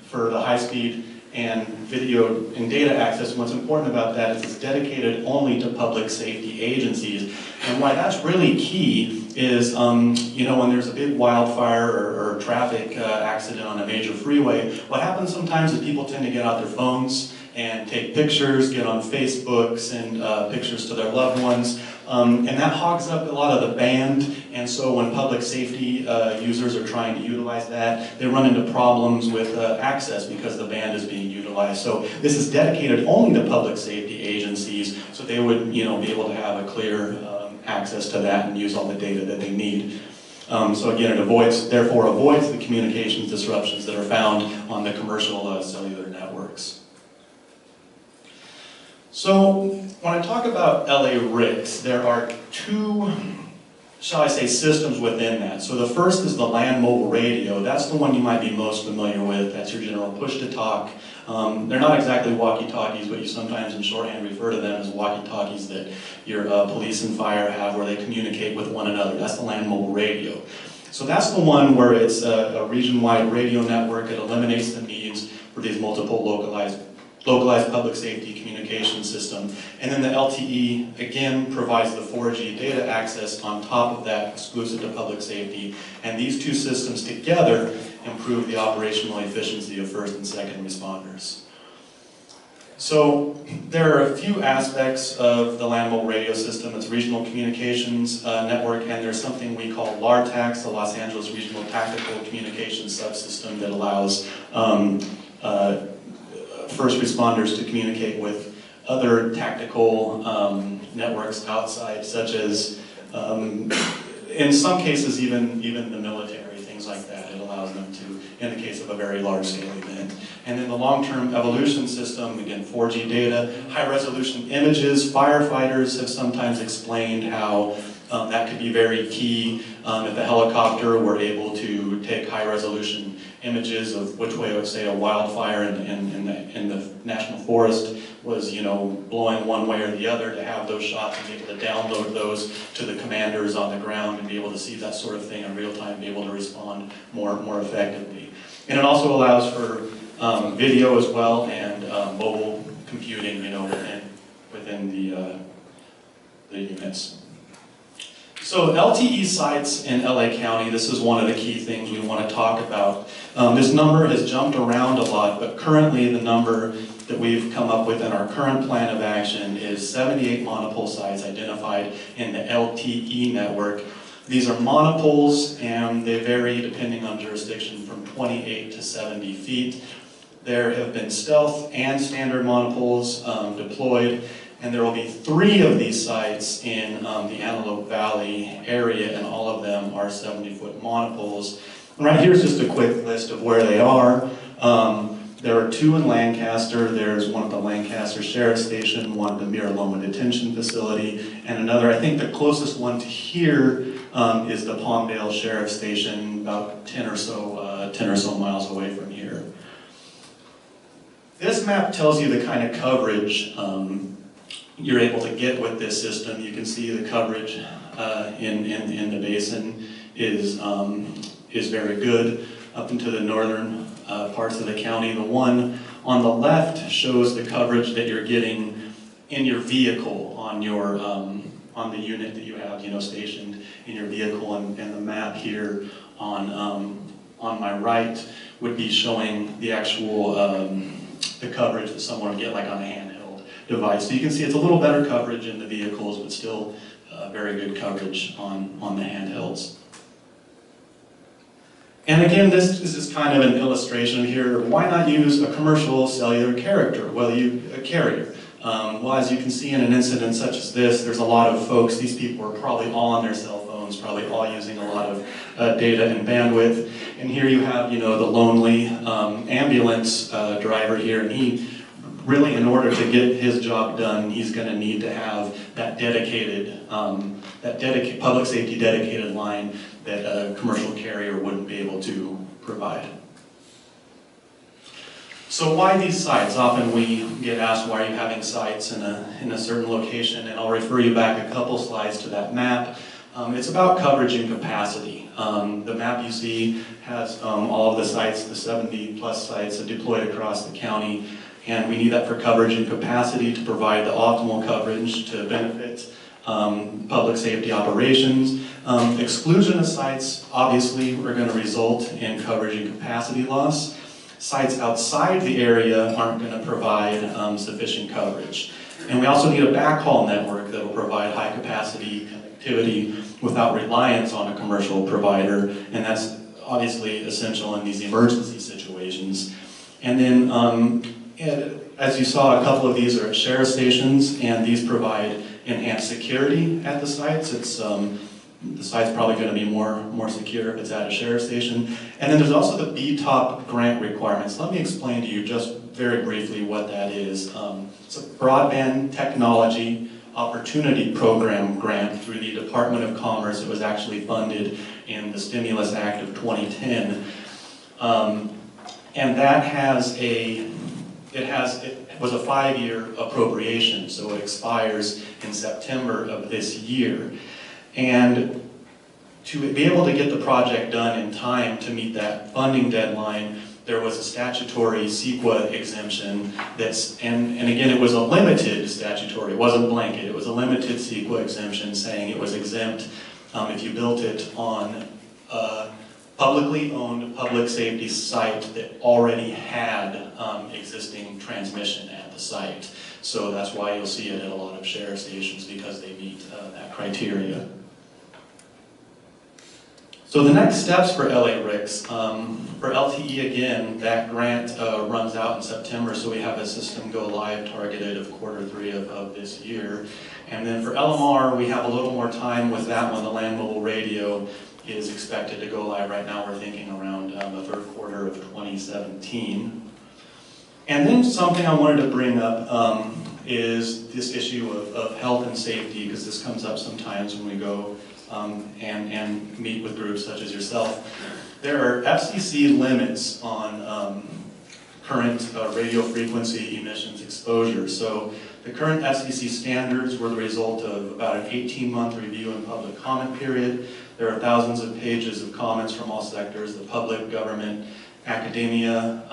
for the high-speed and video and data access. What's important about that is it's dedicated only to public safety agencies. And why that's really key is, you know, when there's a big wildfire or traffic accident on a major freeway, what happens sometimes is people tend to get out their phones and take pictures, get on Facebook, send pictures to their loved ones, and that hogs up a lot of the band, and so when public safety users are trying to utilize that, they run into problems with access because the band is being utilized. So this is dedicated only to public safety agencies, so they would, you know, be able to have a clear access to that and use all the data that they need. So again, it therefore avoids the communications disruptions that are found on the commercial cellular networks. So when I talk about LA RICS, there are two, shall I say, systems within that. So the first is the land mobile radio. That's the one you might be most familiar with. That's your general push-to-talk. They're not exactly walkie-talkies, but you sometimes in shorthand refer to them as walkie-talkies that your police and fire have where they communicate with one another. That's the land mobile radio. So that's the one where it's a region-wide radio network. It eliminates the needs for these multiple localized public safety communication system. And then the LTE, again, provides the 4G data access on top of that, exclusive to public safety. And these two systems together improve the operational efficiency of first and second responders. So there are a few aspects of the land mobile radio system. It's regional communications network, and there's something we call LARTAX, the Los Angeles Regional Tactical Communications Subsystem, that allows first responders to communicate with other tactical networks outside, such as, in some cases, even the military, things like that. It allows them to, in the case of a very large-scale event. And then the long-term evolution system, again, 4G data, high-resolution images. Firefighters have sometimes explained how that could be very key if a helicopter were able to take high-resolution images of which way, let's say, a wildfire in the national forest was, you know, blowing one way or the other, to have those shots and be able to download those to the commanders on the ground and be able to see that sort of thing in real time, be able to respond more effectively. And it also allows for video as well, and mobile computing, you know, within the units. So LTE sites in LA County, this is one of the key things we want to talk about. This number has jumped around a lot, but currently the number that we've come up with in our current plan of action is 78 monopole sites identified in the LTE network. These are monopoles, and they vary depending on jurisdiction from 28 to 70 feet. There have been stealth and standard monopoles deployed, and there will be 3 of these sites in the Antelope Valley area, and all of them are 70-foot monopoles. And right here's just a quick list of where they are. There are 2 in Lancaster. There's one at the Lancaster Sheriff Station, one at the Mira Loma Detention Facility, and another, I think the closest one to here is the Palmdale Sheriff Station, about 10 or so miles away from here. This map tells you the kind of coverage you're able to get with this system. You can see the coverage in the basin is very good up into the northern parts of the county. The one on the left shows the coverage that you're getting in your vehicle on your on the unit that you have, you know, stationed in your vehicle, and the map here on my right would be showing the actual the coverage that someone would get like on a handheld device. So you can see it's a little better coverage in the vehicles, but still very good coverage on the handhelds. And again, this is just kind of an illustration here. Why not use a commercial cellular carrier? Well, as you can see in an incident such as this, there's a lot of folks, these people are probably all on their cell phones, probably all using a lot of data and bandwidth. And here you have, the lonely ambulance driver here, and he really, in order to get his job done, he's going to need to have that dedicated public safety dedicated line that a commercial carrier wouldn't be able to provide. So why these sites? Often we get asked, why are you having sites in a certain location? And I'll refer you back a couple slides to that map. It's about coverage and capacity. The map you see has all of the sites, the 70 plus sites deployed across the county. And we need that for coverage and capacity to provide the optimal coverage to benefit public safety operations. Exclusion of sites obviously are going to result in coverage and capacity loss. Sites outside the area aren't going to provide sufficient coverage. And we also need a backhaul network that will provide high capacity connectivity without reliance on a commercial provider, and that's obviously essential in these emergency situations. And then, as you saw, a couple of these are at share stations, and these provide enhanced security at the sites. The site's probably going to be more secure if it's at a share station. And then there's also the BTOP grant requirements. Let me explain to you just very briefly what that is. It's a Broadband Technology Opportunity Program grant through the Department of Commerce. It was actually funded in the Stimulus Act of 2010. And that it was a 5-year appropriation, so it expires in September of this year. And to be able to get the project done in time to meet that funding deadline, there was a statutory CEQA exemption and again, it was a limited statutory, it wasn't blanket, it was a limited CEQA exemption saying it was exempt if you built it on a publicly owned public safety site that already had existing transmission at the site. So that's why you'll see it at a lot of share stations, because they meet that criteria. So the next steps for LA-RICS, for LTE again, that grant runs out in September, so we have a system go live targeted of Q3 of this year. And then for LMR, we have a little more time with that one. The land mobile radio is expected to go live right now. We're thinking around the Q3 of 2017. And then something I wanted to bring up is this issue of health and safety, because this comes up sometimes when we go and meet with groups such as yourself. There are FCC limits on current radio frequency emissions exposure. So the current FCC standards were the result of about an 18-month review and public comment period. There are thousands of pages of comments from all sectors, the public, government, academia,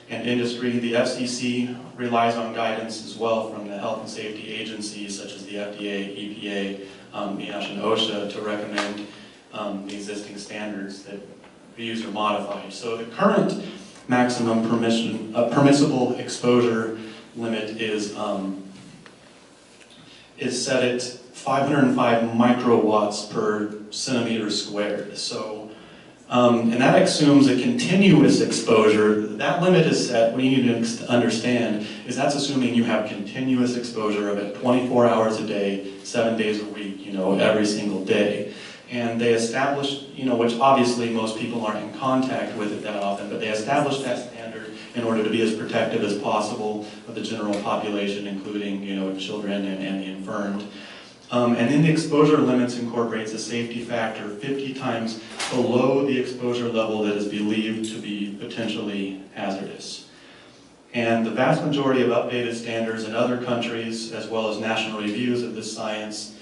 and industry. The FCC relies on guidance as well from the health and safety agencies such as the FDA, EPA, NIOSH, and OSHA to recommend the existing standards that be used or modified. So the current maximum permissible exposure limit is set at 505 microwatts per centimeter squared. So, and that assumes a continuous exposure. That limit is set, what you need to understand is that's assuming you have continuous exposure of it 24 hours a day, 7 days a week, every single day. And they established, which obviously most people aren't in contact with it that often, but they established that standard in order to be as protective as possible of the general population, including, children and the infirmed. And then the exposure limits incorporates a safety factor 50 times below the exposure level that is believed to be potentially hazardous. And the vast majority of updated standards in other countries, as well as national reviews of this science,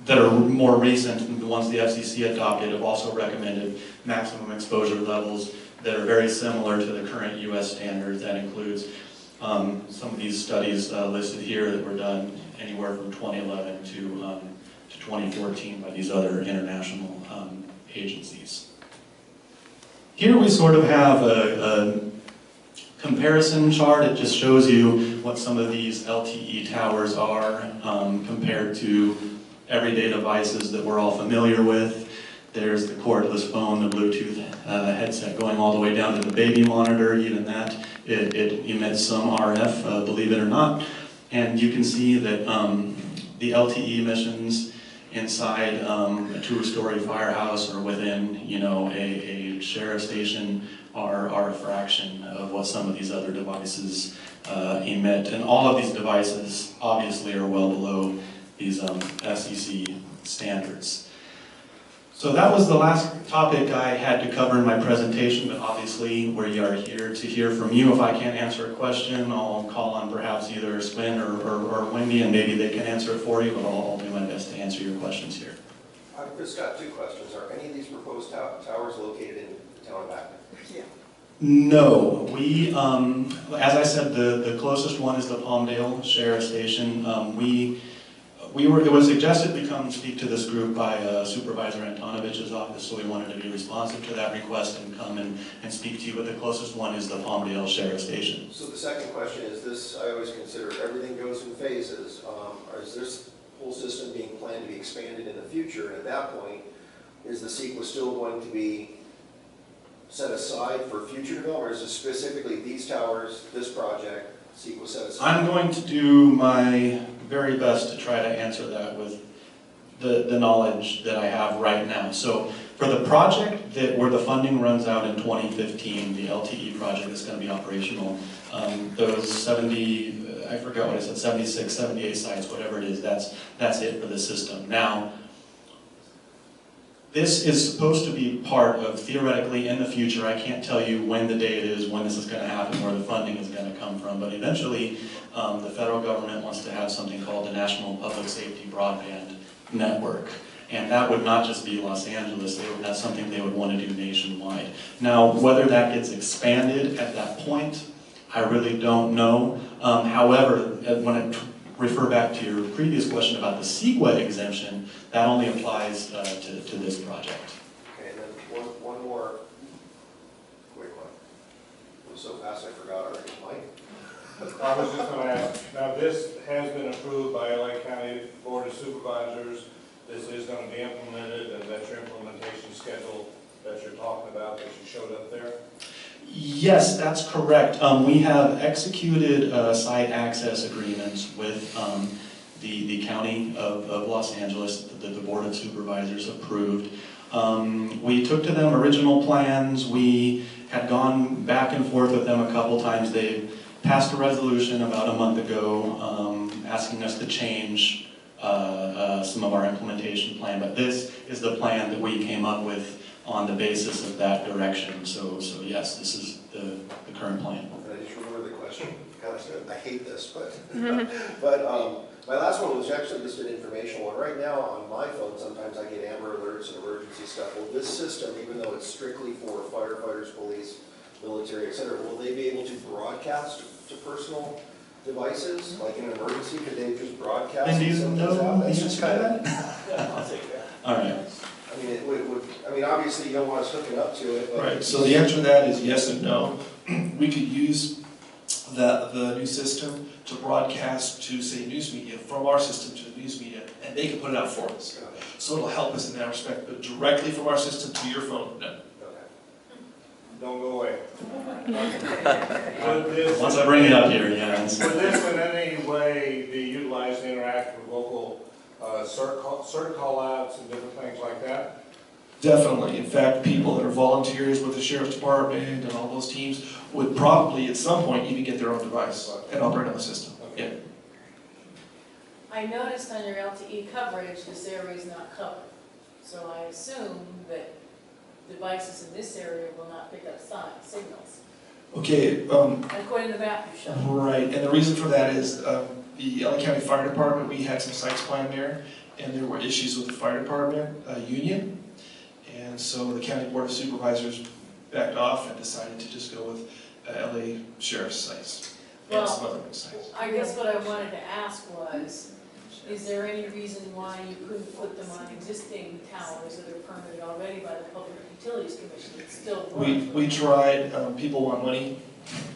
that are more recent than the ones the FCC adopted, have also recommended maximum exposure levels that are very similar to the current US standards. That includes some of these studies listed here that were done anywhere from 2011 to 2014 by these other international agencies. Here we sort of have a comparison chart. It just shows you what some of these LTE towers are compared to everyday devices that we're all familiar with. There's the cordless phone, the Bluetooth headset going all the way down to the baby monitor. Even that, it emits some RF, believe it or not. And you can see that the LTE emissions inside a two-story firehouse or within, a sheriff station are a fraction of what some of these other devices emit. And all of these devices obviously are well below these SEC standards. So that was the last topic I had to cover in my presentation, but obviously we are here to hear from you. If I can't answer a question, I'll call on perhaps either Swin or Wendy, and maybe they can answer it for you, but I'll do my best to answer your questions here. I've just got two questions. Are any of these proposed towers located in the town of Acton? Yeah. No, we, as I said, the closest one is the Palmdale Sheriff Station. It was suggested we come speak to this group by Supervisor Antonovich's office, so we wanted to be responsive to that request and come and speak to you, but the closest one is the Palmdale Sheriff Station. So the second question is this, I always consider everything goes in phases. Is this whole system being planned to be expanded in the future? And at that point, is the CEQA still going to be set aside for future development, or is it specifically these towers, this project, CEQA set aside? I'm going to do my very best to try to answer that with the knowledge that I have right now. So for the project where the funding runs out in 2015, the LTE project is going to be operational. Those 70, I forgot what I said, 76, 78 sites, whatever it is, that's it for the system. Now, this is supposed to be part of, theoretically, in the future, I can't tell you when the date is, when this is going to happen, where the funding is going to come from, but eventually the federal government wants to have something called the National Public Safety Broadband Network. And that would not just be Los Angeles, that's something they would want to do nationwide. Now, whether that gets expanded at that point, I really don't know. However, when I refer back to your previous question about the CEQA exemption, that only applies to this project. Okay, and then one more quick one. It was so fast I forgot already. Mike? I was just going to ask, now this has been approved by LA County Board of Supervisors. This is going to be implemented, and that's your implementation schedule that you're talking about that you showed up there? Yes, that's correct. We have executed site access agreements with the County of Los Angeles that the Board of Supervisors approved. We took to them original plans. We had gone back and forth with them a couple times. They passed a resolution about a month ago asking us to change some of our implementation plan, but this is the plan that we came up with on the basis of that direction. So yes, this is the current plan. I just remember the question. God, I hate this, but but my last one was actually just an informational one. Right now on my phone, sometimes I get Amber Alerts and emergency stuff. Well, this system, even though it's strictly for firefighters, police, military, etc., will they be able to broadcast to personal devices, like in an emergency? Could they just broadcast? And do you know the That's answer to yeah, I'll take that. All right. I mean, it would. I mean, obviously, you don't want us hooking up to it. But right. So the answer to that is yes and no. We could use the new system to broadcast to, say, news media from our system to the news media, and they can put it out for us. So it'll help us in that respect. But directly from our system to your phone, no. Don't go away. Once I bring it up here, yeah. Would this in any way be utilized to interact with local CERT call-outs and different things like that? Definitely. In fact, people that are volunteers with the Sheriff's Department and all those teams would probably at some point even get their own device and operate on the system. Yeah. I noticed on your LTE coverage, this area is not covered. So I assume that devices in this area will not pick up signals. Okay. According to the map you showed. Right, and the reason for that is the LA County Fire Department, we had some sites planned there, and there were issues with the fire department union, and so the County Board of Supervisors backed off and decided to just go with LA Sheriff's sites and some other sites. I guess what I wanted to ask was, is there any reason why you couldn't put them on existing towers that are permitted already by the Public Utilities Commission? It's still We tried. People want money.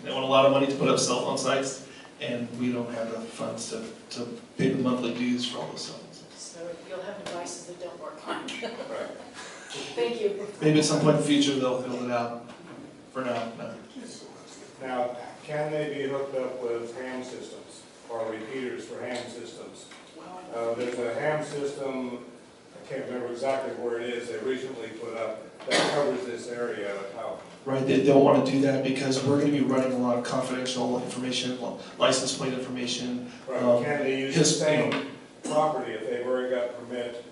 They want a lot of money to put up cell phone sites, and we don't have the funds to pay the monthly dues for all those cell phones. So you'll have devices that don't work fine. Right. Thank you. Maybe at some point in the future they'll build it out. For now, no. Now, can they be hooked up with ham systems or repeaters for ham systems? There's a ham system, I can't remember exactly where it is, they recently put up, that covers this area of town. Right, they don't want to do that because we're going to be running a lot of confidential information, license plate information. Right, can they use the his- same property if they've already got permit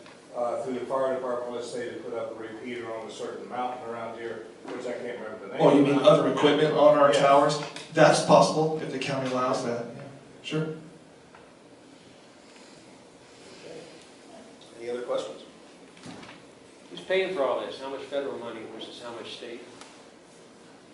through the fire department, let's say, to put up a repeater on a certain mountain around here, which I can't remember the name. Oh, you mean other equipment on our Yeah. towers? That's possible if the county allows that, yeah, sure. Any other questions? Who's paying for all this? How much federal money versus how much state?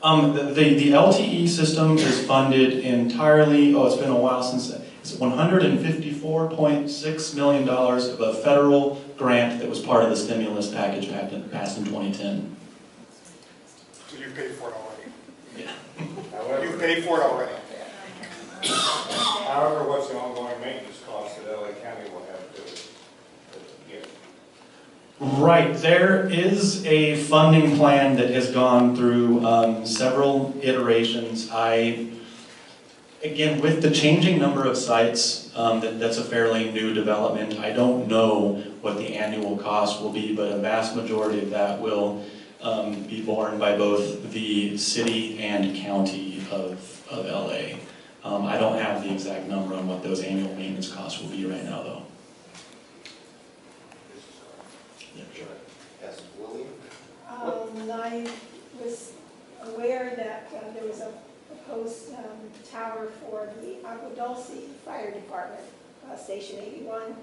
The LTE system is funded entirely, it's been a while since, it's $154.6 million of a federal grant that was part of the stimulus package passed in 2010. So you paid for it already? Yeah. You paid for it already? However, what's the ongoing maintenance cost that LA County will have to get? Right, there is a funding plan that has gone through several iterations. Again, with the changing number of sites, that's a fairly new development. I don't know what the annual cost will be, but a vast majority of that will be borne by both the city and county of LA. I don't have the exact number on what those annual maintenance costs will be right now, though. Yes, Lillian? I was aware that there was a proposed tower for the Agua Dulce Fire Department, Station 81.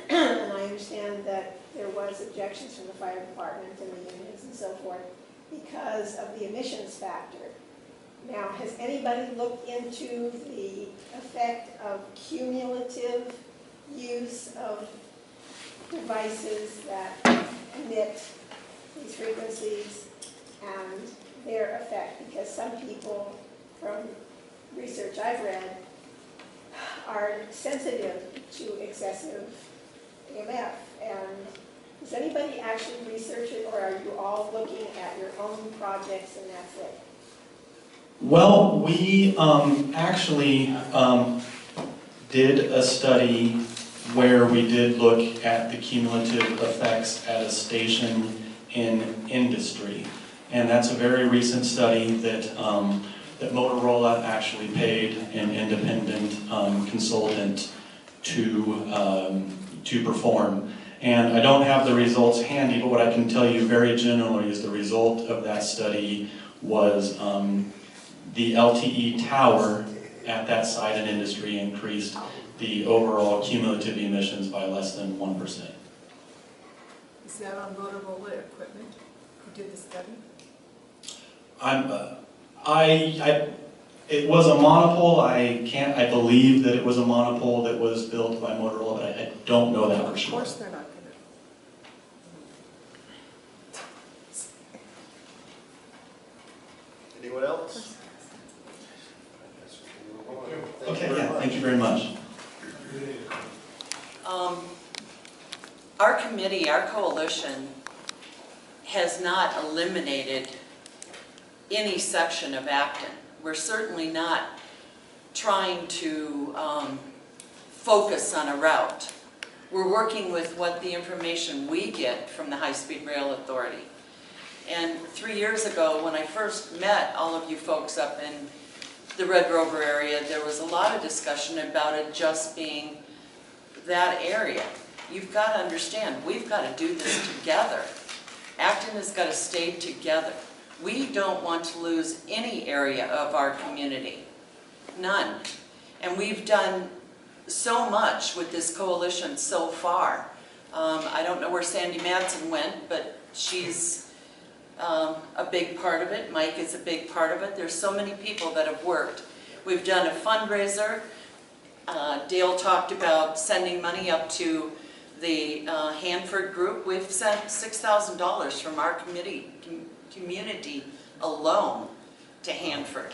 And I understand that there was objections from the fire department and the unions and so forth because of the emissions factor. Now, has anybody looked into the effect of cumulative use of devices that emit these frequencies and their effect? Because some people, from research I've read, are sensitive to excessive EMF. And does anybody actually research it, or are you all looking at your own projects and that's it? Well, we actually did a study where we did look at the cumulative effects at a station in industry. And that's a very recent study that, that Motorola actually paid an independent consultant to perform. And I don't have the results handy, but what I can tell you very generally is the result of that study was the LTE tower at that site in industry increased the overall cumulative emissions by less than 1%. Is that on Motorola equipment? Who did the study? It was a monopole. I believe that it was a monopole that was built by Motorola, but I don't know that for sure. Of course they're not going to. Anyone else? Okay, yeah, thank you very much. Our committee, our coalition, has not eliminated any section of Acton. We're certainly not trying to focus on a route. We're working with what the information we get from the High-Speed Rail Authority. And 3 years ago, when I first met all of you folks up in the Red Rover area, there was a lot of discussion about it just being that area. You've got to understand, we've got to do this together. Acton has got to stay together. We don't want to lose any area of our community, none. And we've done so much with this coalition so far. I don't know where Sandy Madsen went, but she's a big part of it. Mike is a big part of it. There's so many people that have worked. We've done a fundraiser. Dale talked about sending money up to the Hanford group. We've sent $6,000 from our community alone to Hanford.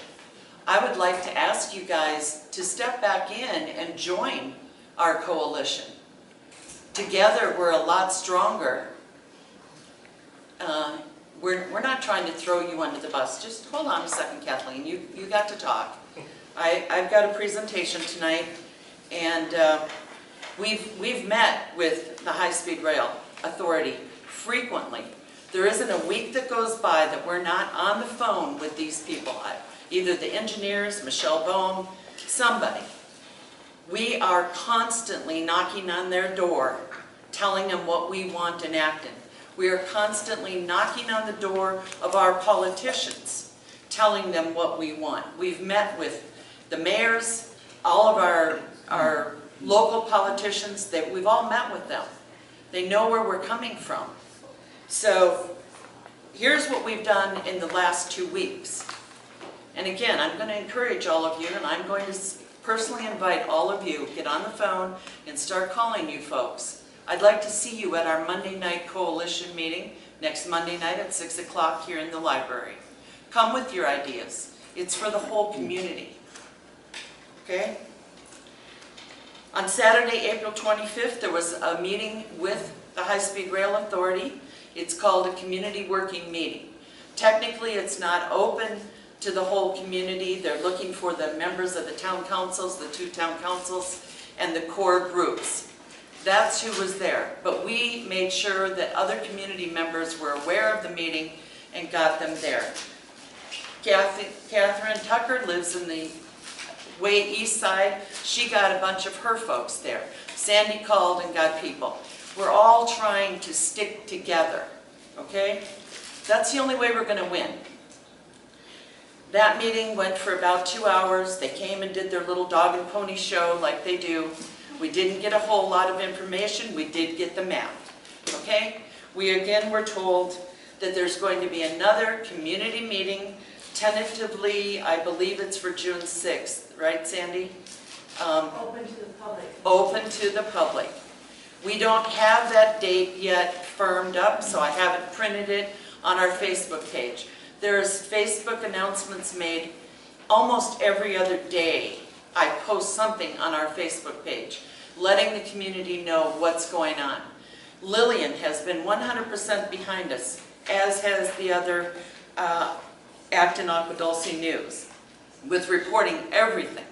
I would like to ask you guys to step back in and join our coalition. Together we're a lot stronger. We're not trying to throw you under the bus. Just hold on a second, Kathleen. You got to talk. I've got a presentation tonight, and we've met with the High-Speed Rail Authority frequently. There isn't a week that goes by that we're not on the phone with these people, either the engineers, Michelle Bohm, somebody. We are constantly knocking on their door, telling them what we want in Acton. We are constantly knocking on the door of our politicians, telling them what we want. We've met with the mayors, all of our local politicians, we've all met with them. They know where we're coming from. So here's what we've done in the last 2 weeks. And again, I'm going to encourage all of you, and I'm going to personally invite all of you, get on the phone and start calling you folks. I'd like to see you at our Monday night coalition meeting next Monday night at 6 o'clock here in the library. Come with your ideas. It's for the whole community. Okay? On Saturday, April 25th, there was a meeting with the High-Speed Rail Authority. It's called a community working meeting. Technically, it's not open to the whole community. They're looking for the members of the town councils, the 2 town councils, and the core groups. That's who was there. But we made sure that other community members were aware of the meeting and got them there. Catherine Tucker lives in the way east side. She got a bunch of her folks there. Sandy called and got people. We're all trying to stick together, okay? That's the only way we're going to win. That meeting went for about 2 hours. They came and did their little dog and pony show like they do. We didn't get a whole lot of information. We did get the map, okay? We again were told that there's going to be another community meeting, tentatively, I believe it's for June 6th, right, Sandy? Open to the public. Open to the public. We don't have that date yet firmed up, so I haven't printed it on our Facebook page. There's Facebook announcements made almost every other day. I post something on our Facebook page, letting the community know what's going on. Lillian has been 100% behind us, as has the other Acton Aqua Dulce News, with reporting everything.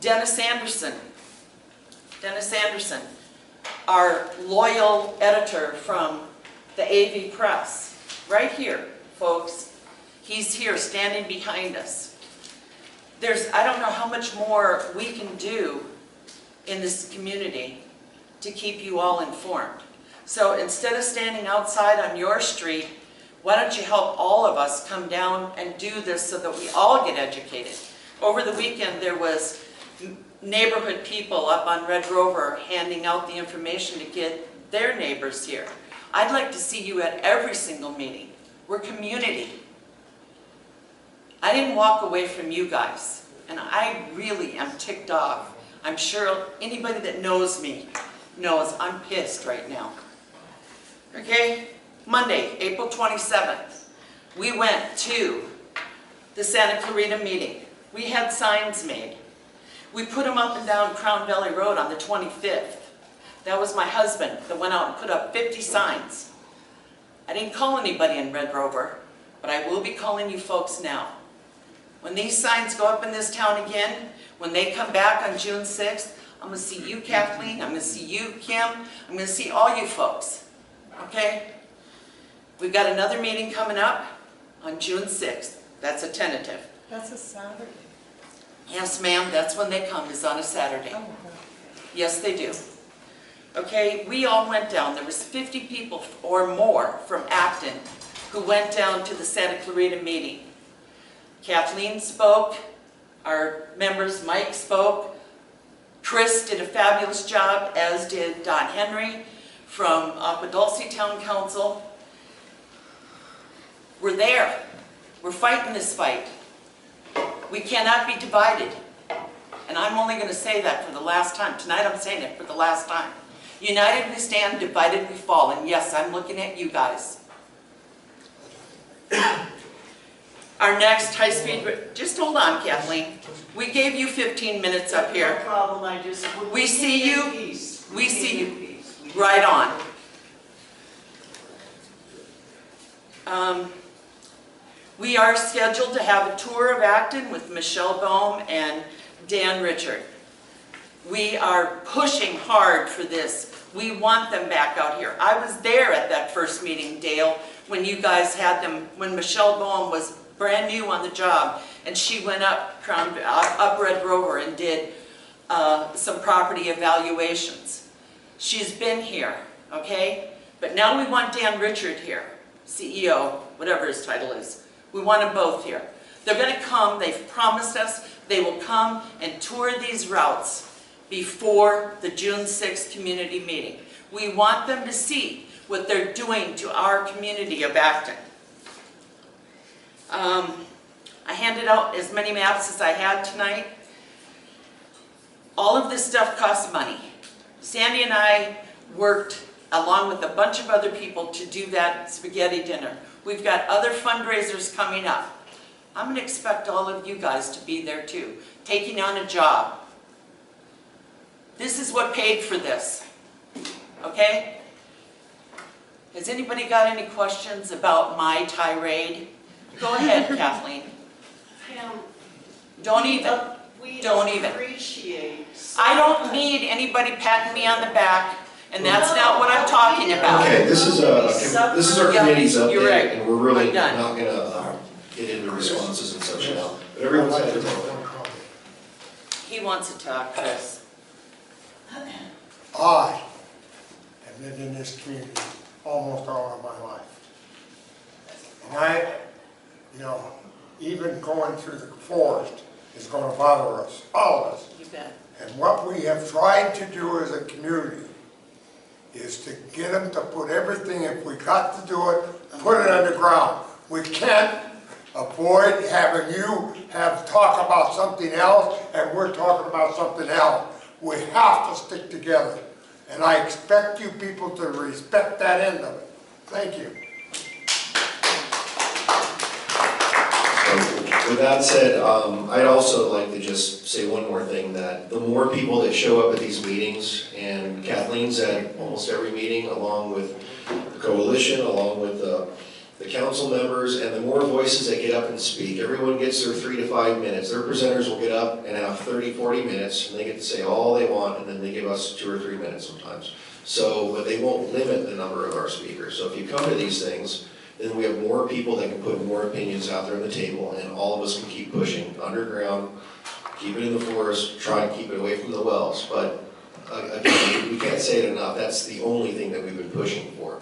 Dennis Anderson, our loyal editor from the AV Press, right here, folks. He's here standing behind us. I don't know how much more we can do in this community to keep you all informed. So instead of standing outside on your street, why don't you help all of us come down and do this so that we all get educated? Over the weekend, there was neighborhood people up on Red Rover handing out the information to get their neighbors here. I'd like to see you at every single meeting. We're community. I didn't walk away from you guys, and I really am ticked off. I'm sure anybody that knows me knows I'm pissed right now. Okay? Monday, April 27th, we went to the Santa Clarita meeting. We had signs made. We put them up and down Crown Valley Road on the 25th. That was my husband that went out and put up 50 signs. I didn't call anybody in Red Rover, but I will be calling you folks now. When these signs go up in this town again, when they come back on June 6th, I'm going to see you, Kathleen. I'm going to see you, Kim. I'm going to see all you folks. Okay? We've got another meeting coming up on June 6th. That's a tentative. That's a Saturday. Yes, ma'am. That's when they come, is on a Saturday. Oh, Yes, they do. Okay, we all went down. There was 50 people or more from Acton who went down to the Santa Clarita meeting. Kathleen spoke, our members, Mike spoke, Chris did a fabulous job, as did Don Henry from Aqua Dulce Town Council. We're there. We're fighting this fight. We cannot be divided. And I'm only going to say that for the last time. Tonight I'm saying it for the last time. United we stand, divided we fall. And yes, I'm looking at you guys. Our next high-speed... Just hold on, Kathleen. We gave you 15 minutes up here. No problem, We see you. We see you. Right on. We are scheduled to have a tour of Acton with Michelle Bohm and Dan Richard. We are pushing hard for this. We want them back out here. I was there at that first meeting, Dale, when you guys had them, when Michelle Bohm was brand new on the job, and she went up Red Rover and did some property evaluations. She's been here, okay? But now we want Dan Richard here, CEO, whatever his title is. We want them both here. They're going to come, they've promised us, they will come and tour these routes before the June 6th community meeting. We want them to see what they're doing to our community of Acton. I handed out as many maps as I had tonight. All of this stuff costs money. Sandy and I worked along with a bunch of other people to do that spaghetti dinner. We've got other fundraisers coming up. I'm going to expect all of you guys to be there too, taking on a job. This is what paid for this, okay? Has anybody got any questions about my tirade? Go ahead, Kathleen. Pam, Don't even. Don't even. I don't need anybody patting me on the back, and that's not what I'm talking about. Okay, this is our committee's update, You're right. and we're really I'm done. not gonna get into responses and such now. But everyone's had their moment. He wants to talk, Chris. I have lived in this community almost all of my life. And even going through the forest is going to bother us, all of us. You bet. And what we have tried to do as a community is to get them to put everything, if we got to do it, put it underground. We can't avoid having you talk about something else and we're talking about something else. We have to stick together. And I expect you people to respect that end of it. Thank you. So, with that said, I'd also like to just say one more thing, that the more people that show up at these meetings, and Kathleen's at almost every meeting, along with the coalition, along with the council members, and the more voices that get up and speak, everyone gets their 3 to 5 minutes. Their presenters will get up and have 30, 40 minutes, and they get to say all they want, and then they give us 2 or 3 minutes sometimes. So, but they won't limit the number of our speakers. So if you come to these things, then we have more people that can put more opinions out there on the table, and all of us can keep pushing underground, keep it in the forest, try and keep it away from the wells. But again, we can't say it enough. That's the only thing that we've been pushing for.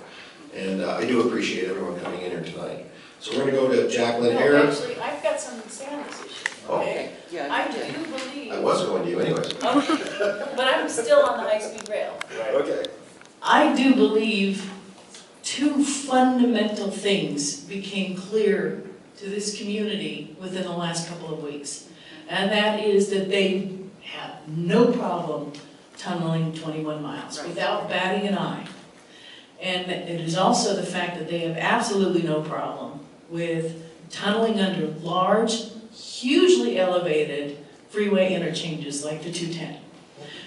And I do appreciate everyone coming in here tonight. So we're going to go to Jacqueline here. No, actually, I've got something to say on this issue, okay? Yeah, I do believe. I was going to you anyways. Okay, but I'm still on the high-speed rail. Okay. I do believe 2 fundamental things became clear to this community within the last couple of weeks. And that is that they have no problem tunneling 21 miles without batting an eye. And it is also the fact that they have absolutely no problem with tunneling under large, hugely elevated freeway interchanges like the 210.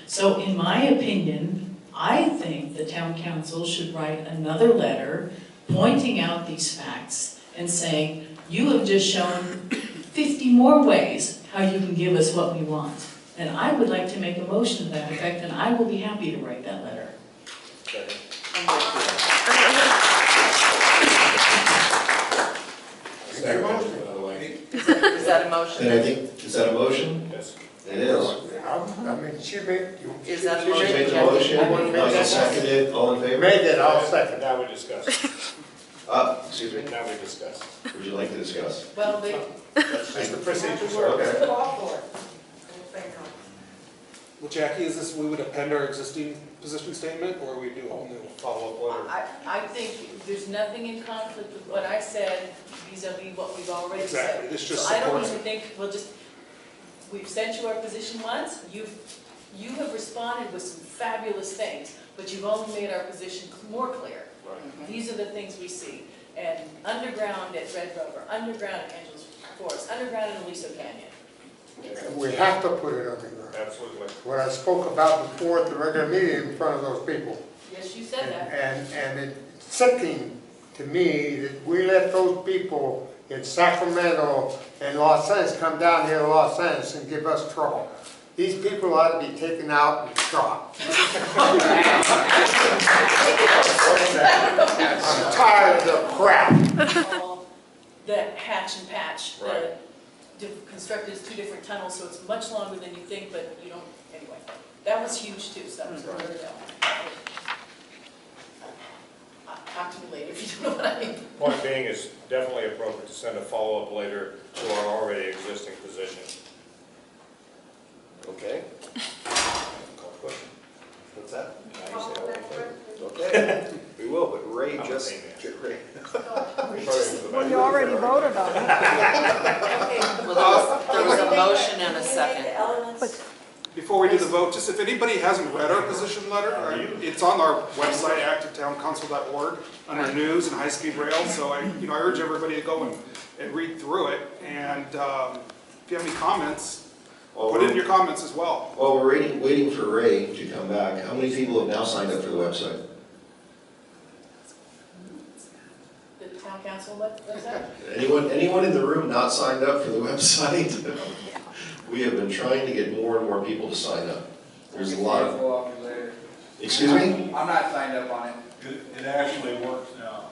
So in my opinion, I think the town council should write another letter pointing out these facts and saying, you have just shown 50 more ways how you can give us what we want. And I would like to make a motion to that effect, and I will be happy to write that letter. Okay. Is that a motion? And I think, is that a motion? Yes. It is. I mean, she made... Is that a She motion? made the motion, Michael seconded it, all in favor? Made it, I'll second. Now we discuss. Excuse me, Now we discuss. would you like to discuss? Well, they, That's the procedure. Okay. Well, Jackie, is this, we would append our existing position statement, or we do a whole new follow-up letter? I think there's nothing in conflict with what I said vis-a-vis what we've already said. Exactly, this just So I don't supports even it. think, we've sent you our position once, you have responded with some fabulous things, but you've only made our position more clear. Right. These are the things we see. And underground at Red Rover, underground at Angeles Forest, underground in Aliso Canyon. We have to put it underground. Absolutely. What I spoke about before at the regular meeting in front of those people. Yes, you said that. And it's sickening to me that we let those people in Sacramento and Los Angeles come down here to Los Angeles and give us trouble. These people ought to be taken out and shot. I'm tired of the crap. The hatch and patch, Right. constructed as 2 different tunnels, so it's much longer than you think, but you don't, anyway. That was huge too, so that was really talk to me later if you don't know what I mean. Point being, it's definitely appropriate to send a follow-up later to our already existing position. Okay. What's that? Okay, we will, but Ray just, Ray. Well, you already voted on it. Well, there was a motion and a second. Before we do the vote, just if anybody hasn't read our position letter, it's on our website, actontowncouncil.org, under news and high-speed rail. So I urge everybody to go and read through it. And if you have any comments, put in your comments as well. While we're waiting for Ray to come back, how many people have now signed up for the website? The town council website? Anyone in the room not signed up for the website? We have been trying to get more and more people to sign up. There's a lot of... Excuse me? I'm not signed up on it. It actually works now.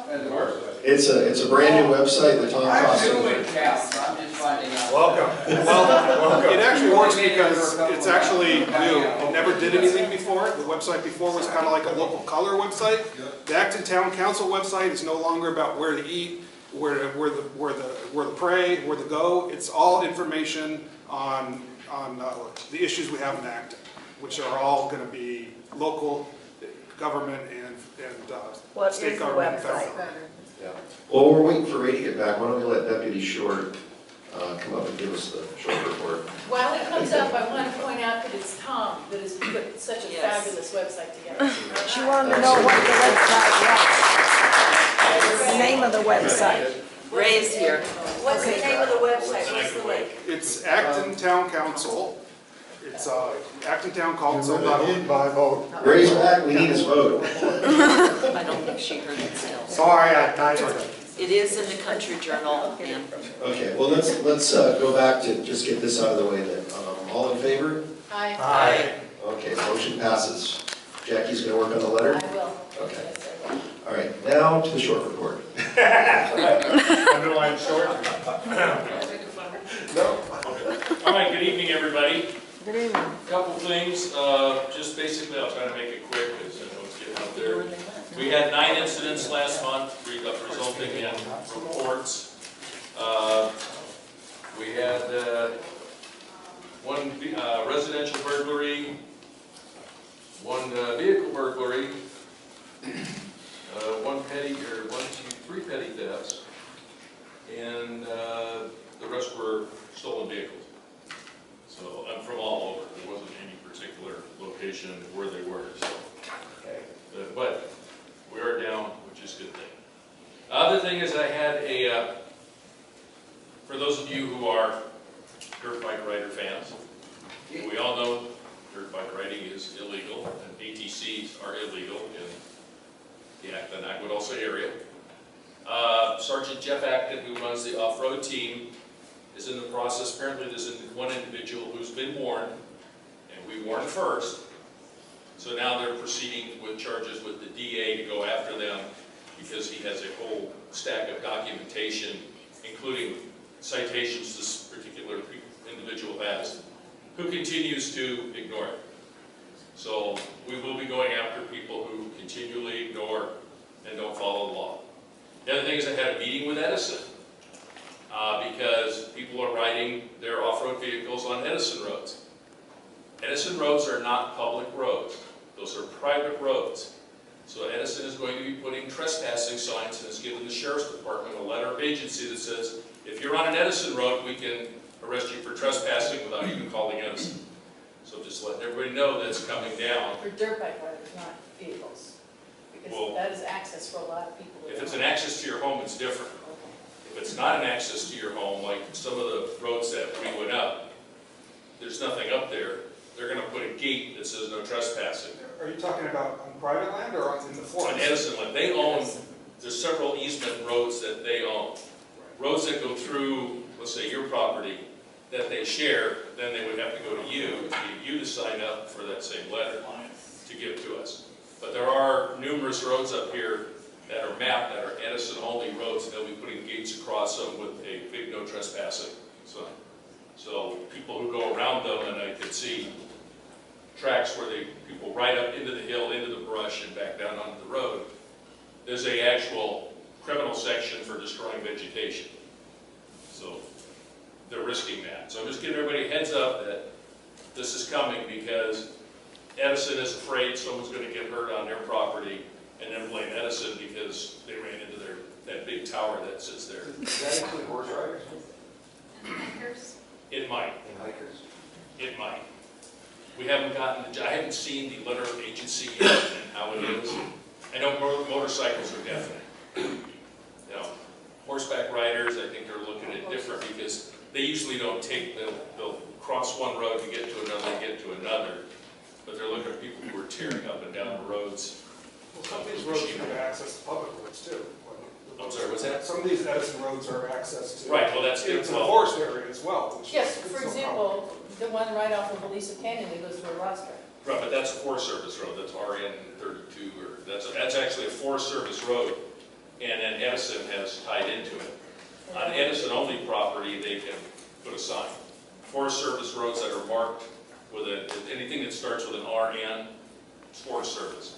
It works. It's a brand new website that Tom I'm Costan. doing it, Cal, so I'm just finding out. Welcome. Well, it actually works because it's actually new. It never did anything before. The website before was kind of like a local color website. The Acton Town Council website is no longer about where to eat, where to pray, where to go. It's all information on the issues we have in Acton, which are all going to be local government and state government and federal government. Yeah. Well, we're waiting for Ray to get back. Why don't we let Deputy Short come up and give us the short report? While it comes up, I want to point out that it's Tom that has put such a fabulous website together. She wanted to know what the website was. The name of the website. Ray's here. What's the name of the website? What's the link? It's Acton Town Council. It's Acton Town Council. Need my vote. Ray's back, we need his vote. I don't think she heard it still. Sorry, I typed it. It is in the Country Journal, and Okay, well, let's go back to just get this out of the way then. All in favor? Aye. Aye. Okay, motion passes. Jackie's gonna work on the letter? I will. Okay. All right, now to the short report. Underline short. No? All right, good evening, everybody. Good evening. Couple things, just basically, I'll try to make it quick because I know it's getting out there. We had 9 incidents last month, resulting in reports. We had 1 residential burglary, 1 vehicle burglary, 3 petty thefts, and the rest were stolen vehicles. So I'm from all over. There wasn't any particular location where they were. So, but we are down, which is a good thing. Other thing is I had a, for those of you who are dirt bike rider fans, we all know dirt bike riding is illegal and ATCs are illegal in the Acton, Agua Dulce area. Sergeant Jeff Acton, who runs the off-road team, is in the process. Apparently there's one individual who's been warned, and we warned first. So now they're proceeding with charges with the DA to go after them because he has a whole stack of documentation, including citations this particular individual has, who continues to ignore it. So we will be going after people who continually ignore and don't follow the law. The other thing is I had a meeting with Edison because people are riding their off-road vehicles on Edison roads. Edison roads are not public roads. Those are private roads. So Edison is going to be putting trespassing signs and has given the Sheriff's Department a letter of agency that says, if you're on an Edison road, we can arrest you for trespassing without even calling Edison. So just letting everybody know that's coming down. For dirt bike riders, not vehicles. Because that is access for a lot of people. If it's an access to your home, it's different. If it's not an access to your home, like some of the roads that we went up, there's nothing up there. They're going to put a gate that says no trespassing. Are you talking about on private land or in the forest? On Edison land. They own there's several easement roads that they own. Roads that go through, let's say, your property that they share, then they would have to go to you to get you to sign up for that same letter to give to us. But there are numerous roads up here that are mapped that are Edison-only roads, and they'll be putting gates across them with a big no trespassing sign. So people who go around them, and I can see tracks where people ride up into the hill, into the brush, and back down onto the road. There's a actual criminal section for destroying vegetation. So they're risking that. So I'm just giving everybody a heads up that this is coming because Edison is afraid someone's going to get hurt on their property and then blame Edison because they ran into that big tower that sits there. Does that include horse riders? Hikers? It might. And hikers? It might. We haven't gotten, I haven't seen the letter of agency yet and how it is. I know motorcycles are definite. You know, horseback riders, I think they're looking at it different because they usually don't take, they'll cross one road to get to another, but they're looking at people who are tearing up and down the roads. Well, some of these roads can have access to public roads too. I'm sorry, what's that? Some of these Edison roads are access to. Right, well that's It's a forest area as well. Which Yes, is for no example, the one right off of Elisa Canyon that goes to Alaska. Right, but that's a Forest Service road, that's RN 32, or that's actually a Forest Service road, and then Edison has tied into it. On Edison-only property, they can put a sign. Forest Service roads that are marked with anything that starts with an RN, it's Forest Service,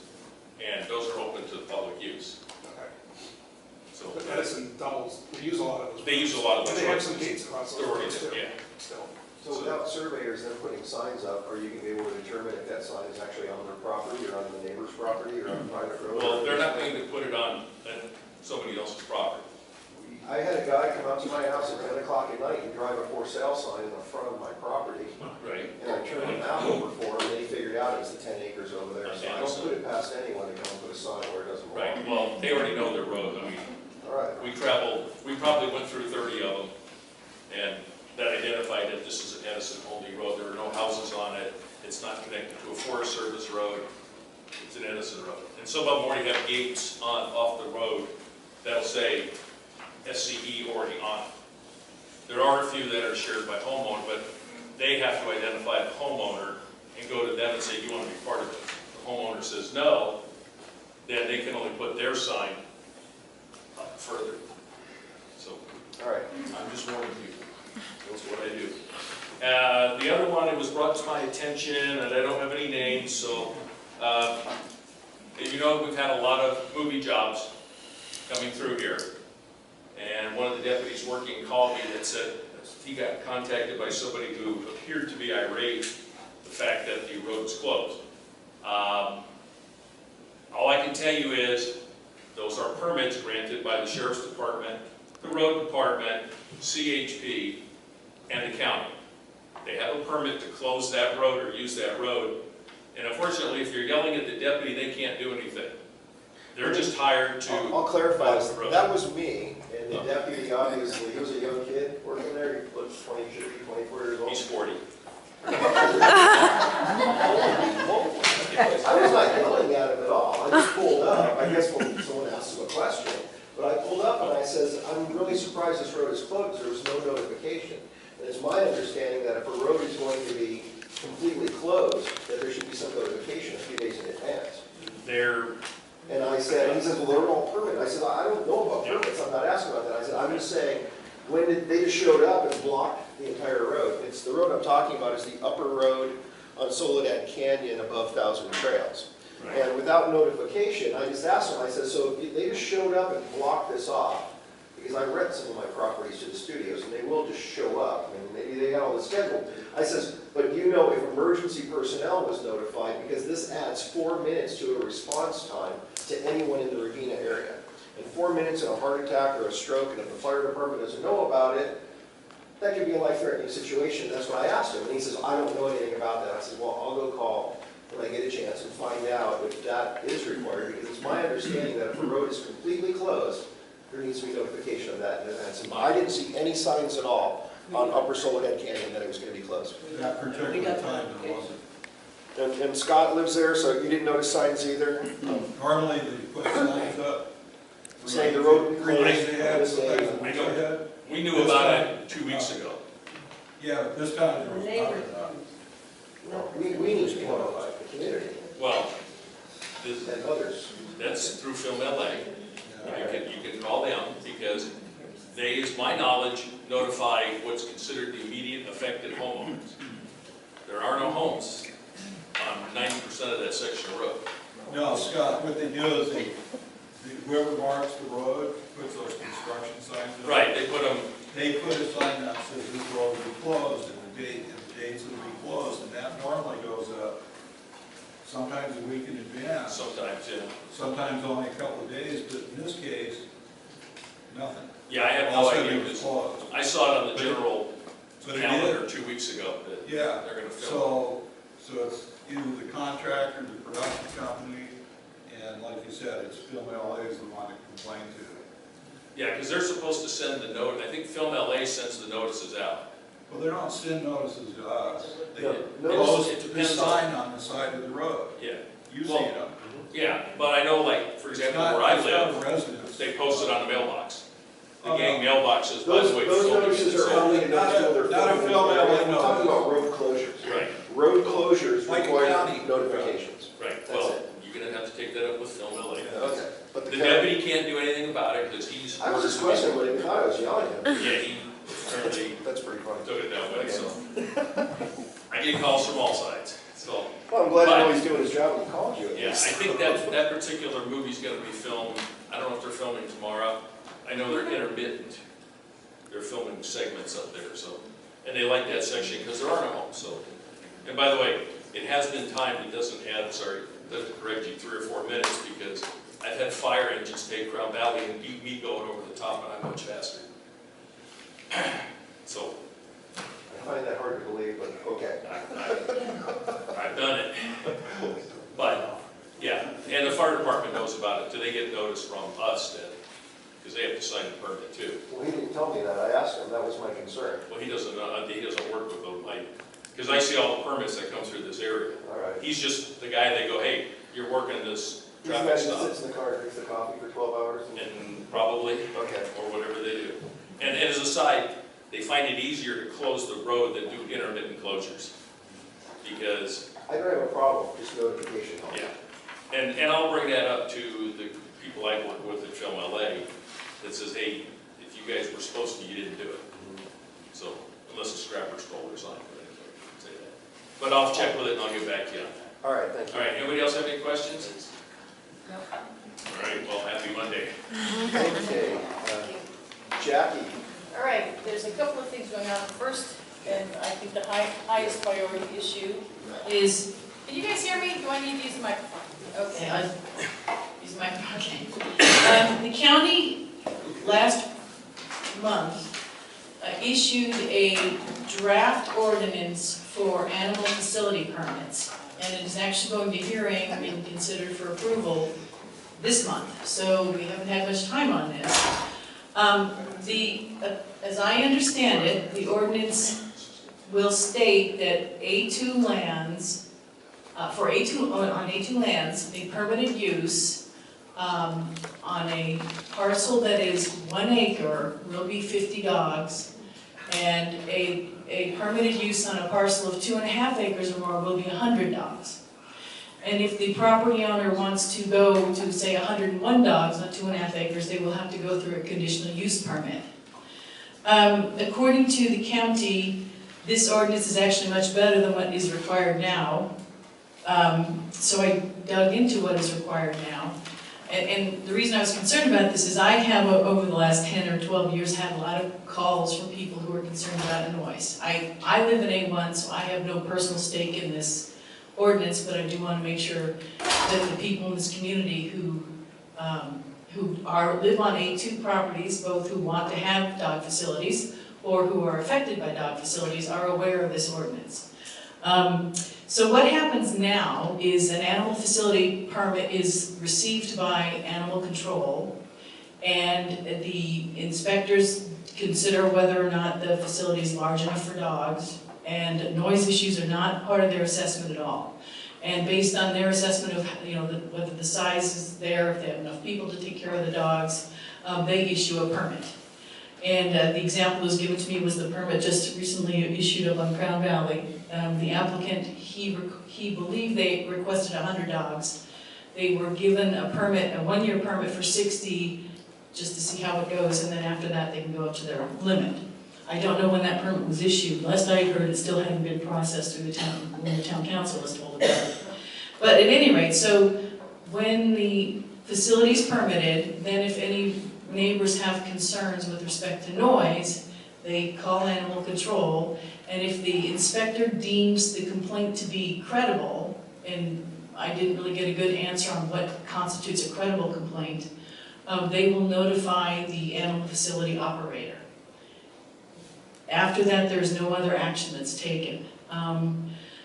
and those are open to public use. Okay. So But Edison doubles, we use a lot of those. they use a lot of those And they have roads. some gates across those Already roads do, too. yeah. Still. So without surveyors then putting signs up, are you going to be able to determine if that sign is actually on their property or on the neighbor's property or on a private road? Well, they're not going to put it on somebody else's property. I had a guy come out to my house at 10 o'clock at night and drive a for sale sign in the front of my property. Right. And I turned the map over for him, and then he figured out it was the 10 acres over there. So I don't put it past anyone to come and put a sign where it doesn't belong. Right, well, they already know their road. I mean, All right. we probably went through 30 of them, and that identified that this is an Edison-only road. There are no houses on it. It's not connected to a Forest Service road. It's an Edison road. And some of them already have gates off the road that'll say SCE already on it. There are a few that are shared by homeowner, but they have to identify the homeowner and go to them and say, do you want to be part of it? The homeowner says no, then they can only put their sign up further. So, all right, I'm just warning people. That's what I do. The other one, it was brought to my attention, and I don't have any names, so you know we've had a lot of movie jobs coming through here. And one of the deputies working called me that said he got contacted by somebody who appeared to be irate the fact that the road was closed. All I can tell you is those are permits granted by the Sheriff's Department, the Road Department, CHP, and the county. They have a permit to close that road or use that road. And unfortunately, if you're yelling at the deputy, they can't do anything. They're just hired to I'll clarify close the road. that was me, and the deputy obviously, he was a young kid working there, he was 24 years old. He's 40. I was not yelling at him at all, I just pulled up, I guess when someone asked him a question, but I pulled up and I says, I'm really surprised this road is closed, there was no notification. And it's my understanding that if a road is going to be completely closed, that there should be some notification a few days in advance. And I said, and he says, well, they're all permit. I said, I don't know about permits, I'm not asking about that. I said, I'm just saying, when they just showed up and blocked the entire road. It's the road I'm talking about is the upper road on Soledad Canyon above Thousand Trails. Right. And without notification, I just asked them, I said, so they just showed up and blocked this off, because I rent some of my properties to the studios, and they will just show up. I mean, maybe they got all this scheduled. I says, but you know if emergency personnel was notified, because this adds 4 minutes to a response time to anyone in the Ravina area. And 4 minutes in a heart attack or a stroke, and if the fire department doesn't know about it, that could be a life-threatening situation. That's what I asked him, and he says, I don't know anything about that. I said, well, I'll go call when I get a chance and find out if that is required, because it's my understanding that if a road is completely closed, there needs to be notification of that in advance. And I didn't see any signs at all on Upper Soledad Canyon that it was going to be closed. That particular time it wasn't. And Scott lives there, so you didn't notice signs either? Normally they put signs up Say the road Creates the head, closed. I know, we knew about it 2 weeks ago. Yeah, but this time there was nothing. We need to notify the community Well, this, and others. that's through Film LA. You can call them because they, as my knowledge, notify what's considered the immediate affected homeowners. There are no homes on 90% of that section of road. No, Scott, what they do is whoever marks the road puts those construction signs up. Right, they put them, They put a sign that says this road will be closed and the dates will be closed, and that normally goes up sometimes a week in advance. sometimes, yeah. Sometimes only a couple of days, but in this case, nothing. Yeah, I have All no of a sudden idea. it was closed. I saw it on the general But it calendar is. 2 weeks ago that Yeah, they're gonna film. so it's either the contractor, the production company, and like you said, it's Film LA is the one to complain to. Yeah, because they're supposed to send the note, I think Film LA sends the notices out. Well, they don't send notices to us. They No, post it the depends sign on the side of the road. Yeah, You see Well, them. yeah, but I know, like, for example, where I live, residents. they post it on the mailbox. The Oh, gang no. mailbox says, by the way. Those film notices is- are only announced when they're Not a filming. Film LA We're talking about road closures. Right, Road closures Like a require county. notifications. right, That's well, it. you're gonna have to take that up with Film LA. Okay. But The the deputy can't do anything about it, because he's. I was just questioning what he thought I was yelling at him. Yeah, he apparently That's pretty funny. took it that way, so. I get calls from all sides, so. Well, I'm glad to know But- he's doing his job and he called you. at Yeah, I least. think that particular movie's gonna be filmed, I don't know if they're filming tomorrow. I know they're intermittent. They're filming segments up there, so. And they like that section because there are no homes, so. And by the way, it has been timed, it doesn't correct you 3 or 4 minutes because I've had fire engines take Crown Valley and beat me going over the top and I'm much faster. So, I find that hard to believe, but okay. I've done it. But, yeah, and the fire department knows about it. Do they get notice from us that, because they have to sign the permit too. Well, he didn't tell me that. I asked him. That was my concern. Well, he doesn't work with them, because I see all the permits that come through this area. All right. He's just the guy, they go, hey, you're working this He's the traffic guy that stop. sits in the car and drinks the coffee for 12 hours. And probably, Okay. or whatever they do. And as a side, they find it easier to close the road than do intermittent closures. Because, I don't have a problem, just notification. yeah. And I'll bring that up to the people I work with at Film LA that says, hey, if you guys were supposed to, you didn't do it. So, unless a scrapper stole or something, but anyway, I can say that. But I'll check with it and I'll get back to you on that. All right, thank you. All right, anybody else have any questions? No. All right, well, happy Monday. Okay, Jackie. All right, there's a couple of things going on. First, and I think the highest priority issue is, can you guys hear me? Do I need to use the microphone? Okay, I'll use the microphone, okay. The county last month issued a draft ordinance for animal facility permits. And it is actually going to hearing and considered for approval this month. So we haven't had much time on this. As I understand it, the ordinance will state that A2 lands, on A2 lands, a permitted use on a parcel that is 1 acre will be 50 dogs, and a permitted use on a parcel of 2.5 acres or more will be 100 dogs. And if the property owner wants to go to, say, 101 dogs on 2.5 acres, they will have to go through a conditional use permit. According to the county, this ordinance is actually much better than what is required now. So I dug into what is required now. And the reason I was concerned about this is I have, over the last 10 or 12 years, had a lot of calls from people who are concerned about noise. I live in A1, so I have no personal stake in this ordinance, but I do want to make sure that the people in this community who live on A2 properties, both who want to have dog facilities or who are affected by dog facilities, are aware of this ordinance. So what happens now is an animal facility permit is received by animal control, and the inspectors consider whether or not the facility is large enough for dogs, and noise issues are not part of their assessment at all. And based on their assessment of whether the size is there, if they have enough people to take care of the dogs, they issue a permit. And the example that was given to me was the permit just recently issued up on Crown Valley. The applicant, he believed they requested 100 dogs. They were given a permit, a 1-year permit for 60, just to see how it goes, and then after that they can go up to their limit. I don't know when that permit was issued. Last I heard, it still hadn't been processed through the town, when the town council was told about it. But at any rate, so when the facility's permitted, then if any neighbors have concerns with respect to noise, they call animal control, and if the inspector deems the complaint to be credible, and I didn't really get a good answer on what constitutes a credible complaint, they will notify the animal facility operator. After that, there's no other action that's taken.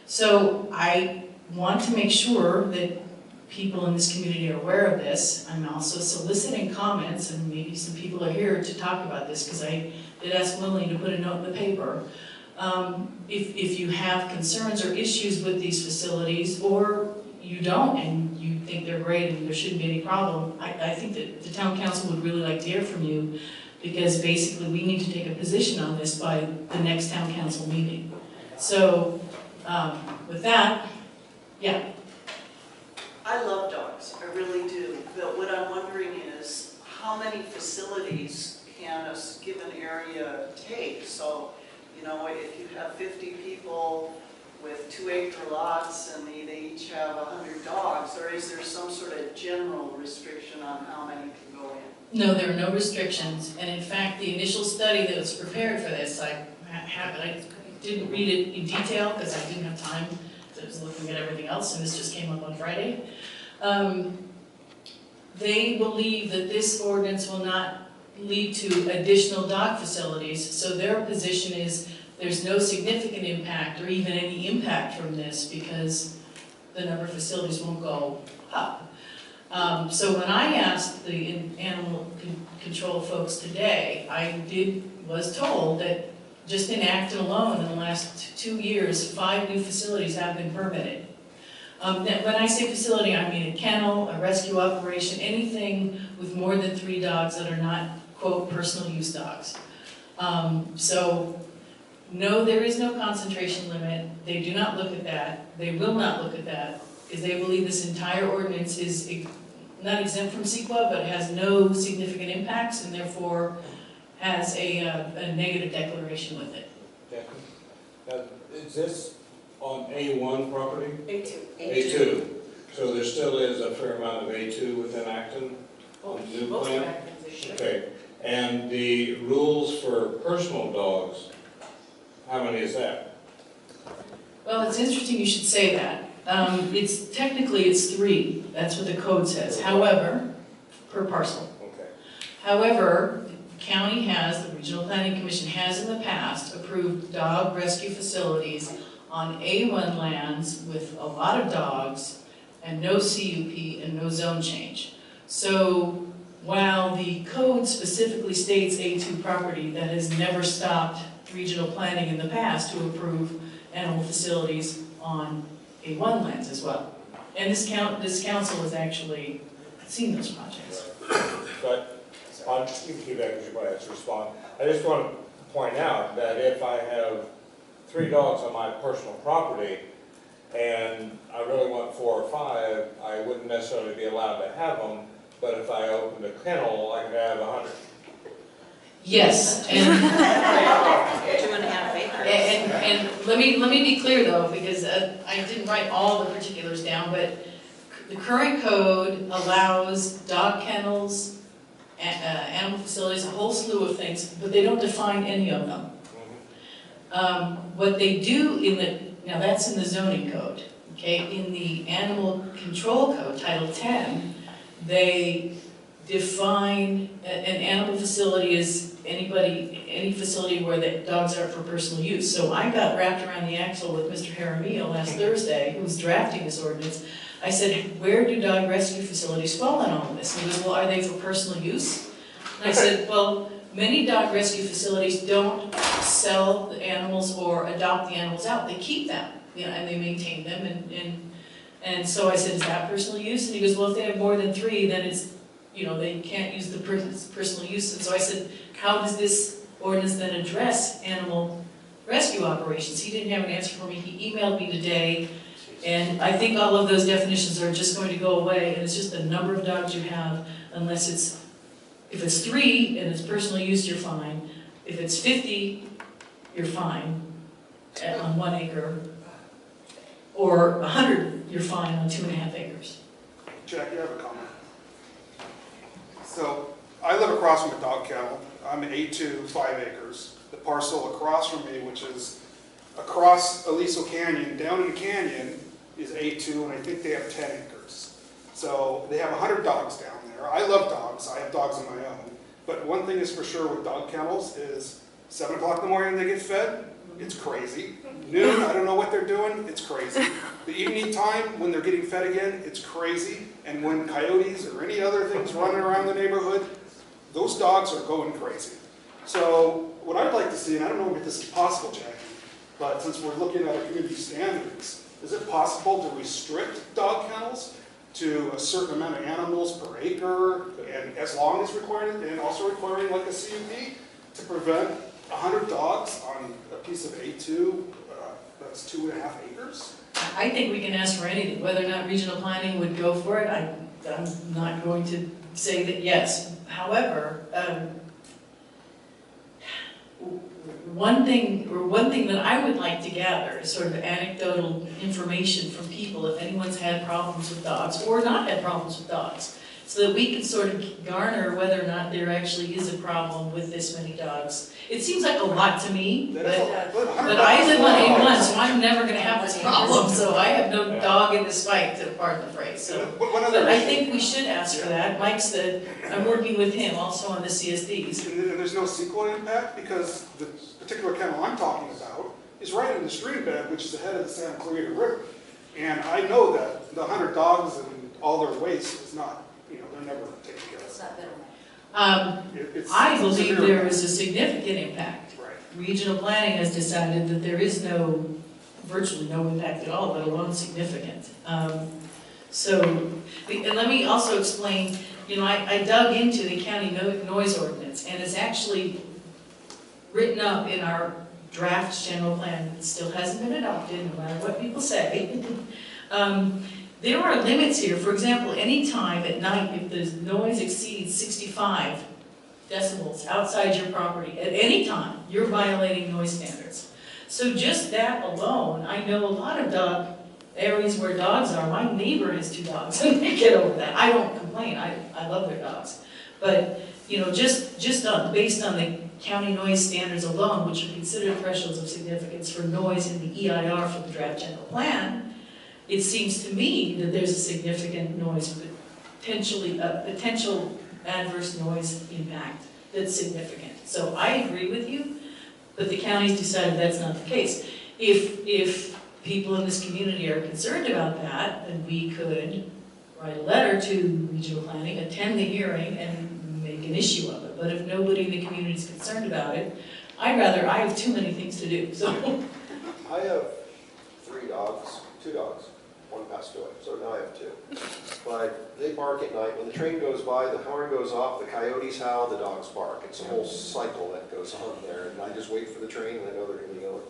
So I want to make sure that people in this community are aware of this. I'm also soliciting comments, and maybe some people are here to talk about this, because I did ask Lillian to put a note in the paper. If you have concerns or issues with these facilities, or you don't, and you think they're great and there shouldn't be any problem, I think that the town council would really like to hear from you, because basically we need to take a position on this by the next town council meeting. So with that, yeah. I love dogs, I really do, but what I'm wondering is, how many facilities can a given area take? So, you know, if you have 50 people with 2-acre lots and they each have 100 dogs, or is there some sort of general restriction on how many can go in? No, there are no restrictions, and in fact, the initial study that was prepared for this, I didn't read it in detail because I didn't have time. I was looking at everything else, and this just came up on Friday. They believe that this ordinance will not lead to additional dog facilities, so their position is there's no significant impact or even any impact from this because the number of facilities won't go up. So when I asked the animal control folks today, I was told that just in Acton alone, in the last 2 years, 5 new facilities have been permitted. When I say facility, I mean a kennel, a rescue operation, anything with more than 3 dogs that are not, quote, personal use dogs. So, no, there is no concentration limit. They do not look at that. They will not look at that, because they believe this entire ordinance is not exempt from CEQA, but has no significant impacts, and therefore has a negative declaration with it. Now, is this on A1 property? A2. A2. So there still is a fair amount of A2 within Acton on the new plan? Okay. And the rules for personal dogs, how many is that? Well, it's interesting you should say that. Technically it's 3. That's what the code says. However, per parcel. Okay. However, the county has, the Regional Planning Commission has in the past approved dog rescue facilities on A1 lands with a lot of dogs and no CUP and no zone change. So while the code specifically states A2 property, that has never stopped regional planning in the past to approve animal facilities on A1 lands as well. And this council has actually seen those projects. But you can keep that because you probably have to respond. I just want to point out that if I have 3 dogs on my personal property and I really want 4 or 5, I wouldn't necessarily be allowed to have them. But if I opened a kennel, I could have 100. Yes, and 2.5 acres. And let me be clear though, because I didn't write all the particulars down, but the current code allows dog kennels, animal facilities, a whole slew of things, but they don't define any of them. What they do now that's in the zoning code, okay? In the animal control code, Title 10, they define an animal facility as any facility where the dogs are for personal use. So I got wrapped around the axle with Mr. Jaramillo last Thursday, who was drafting this ordinance. I said, where do dog rescue facilities fall in all of this? And he goes, well, are they for personal use? And I said, well, many dog rescue facilities don't sell the animals or adopt the animals out. They keep them, and they maintain them. And so I said, is that personal use? And he goes, well, if they have more than 3, then it's you know, they can't use the personal use. And so I said, how does this ordinance then address animal rescue operations? He didn't have an answer for me. He emailed me today, and I think all of those definitions are just going to go away, and it's just the number of dogs you have, unless it's, if it's 3 and it's personal use, you're fine. If it's 50, you're fine on 1 acre, or 100, you're fine on 2.5 acres. Jack, you have a comment? So, I live across from a dog kennel. I'm A2, 5 acres. The parcel across from me, which is across Aliso Canyon, down in the canyon, is A2, and I think they have 10 acres. So, they have 100 dogs down there. I love dogs. I have dogs of my own. But one thing is for sure with dog kennels is 7 o'clock in the morning they get fed. It's crazy. Noon, I don't know what they're doing. It's crazy. The evening time, when they're getting fed again, it's crazy. And when coyotes or any other things running around the neighborhood, those dogs are going crazy. So what I'd like to see, and I don't know if this is possible, Jackie, but since we're looking at our community standards, is it possible to restrict dog kennels to a certain amount of animals per acre, and as long as required, and also requiring like a CUP to prevent 100 dogs on a piece of A2, that's 2.5 acres? I think we can ask for anything. Whether or not regional planning would go for it, I'm not going to say that yes. However, one thing that I would like to gather is sort of anecdotal information from people, if anyone's had problems with dogs or not had problems with dogs, so that we can sort of garner whether or not there actually is a problem with this many dogs. It seems like a lot to me, but I live on A1, so I'm never going to have this problem, so I have no dog in this fight, to pardon the phrase. So, but I think we should ask for that. Mike said, I'm working with him also on the CSDs. And there's no sequel impact because the particular kennel I'm talking about is right in the stream bed, which is ahead of the Santa Clarita River. And I know that the 100 dogs and all their waste is not, you know, they're never taken care of. I believe there is a significant impact. Right. Regional planning has decided that there is virtually no impact at all, let alone significant. And let me also explain, you know, I dug into the county noise ordinance, and it's actually written up in our draft general plan. It still hasn't been adopted, no matter what people say. There are limits here. For example, any time at night, if the noise exceeds 65 decibels outside your property, at any time, you're violating noise standards. So just that alone, I know a lot of areas where dogs are. My neighbor has 2 dogs, and they get over that. I don't complain. I love their dogs. But, you know, based on the county noise standards alone, which are considered thresholds of significance for noise in the EIR for the draft general plan, it seems to me that there's a significant noise, potential adverse noise impact that's significant. So I agree with you, but the county's decided that's not the case. If people in this community are concerned about that, then we could write a letter to regional planning, attend the hearing, and make an issue of it. But if nobody in the community is concerned about it, I have too many things to do, so. I have 3 dogs, 2 dogs. 1 passed away, so now I have 2. But they bark at night. When the train goes by, the horn goes off, the coyotes howl, the dogs bark. It's a whole cycle that goes on there. And I just wait for the train, and I know they're going to be going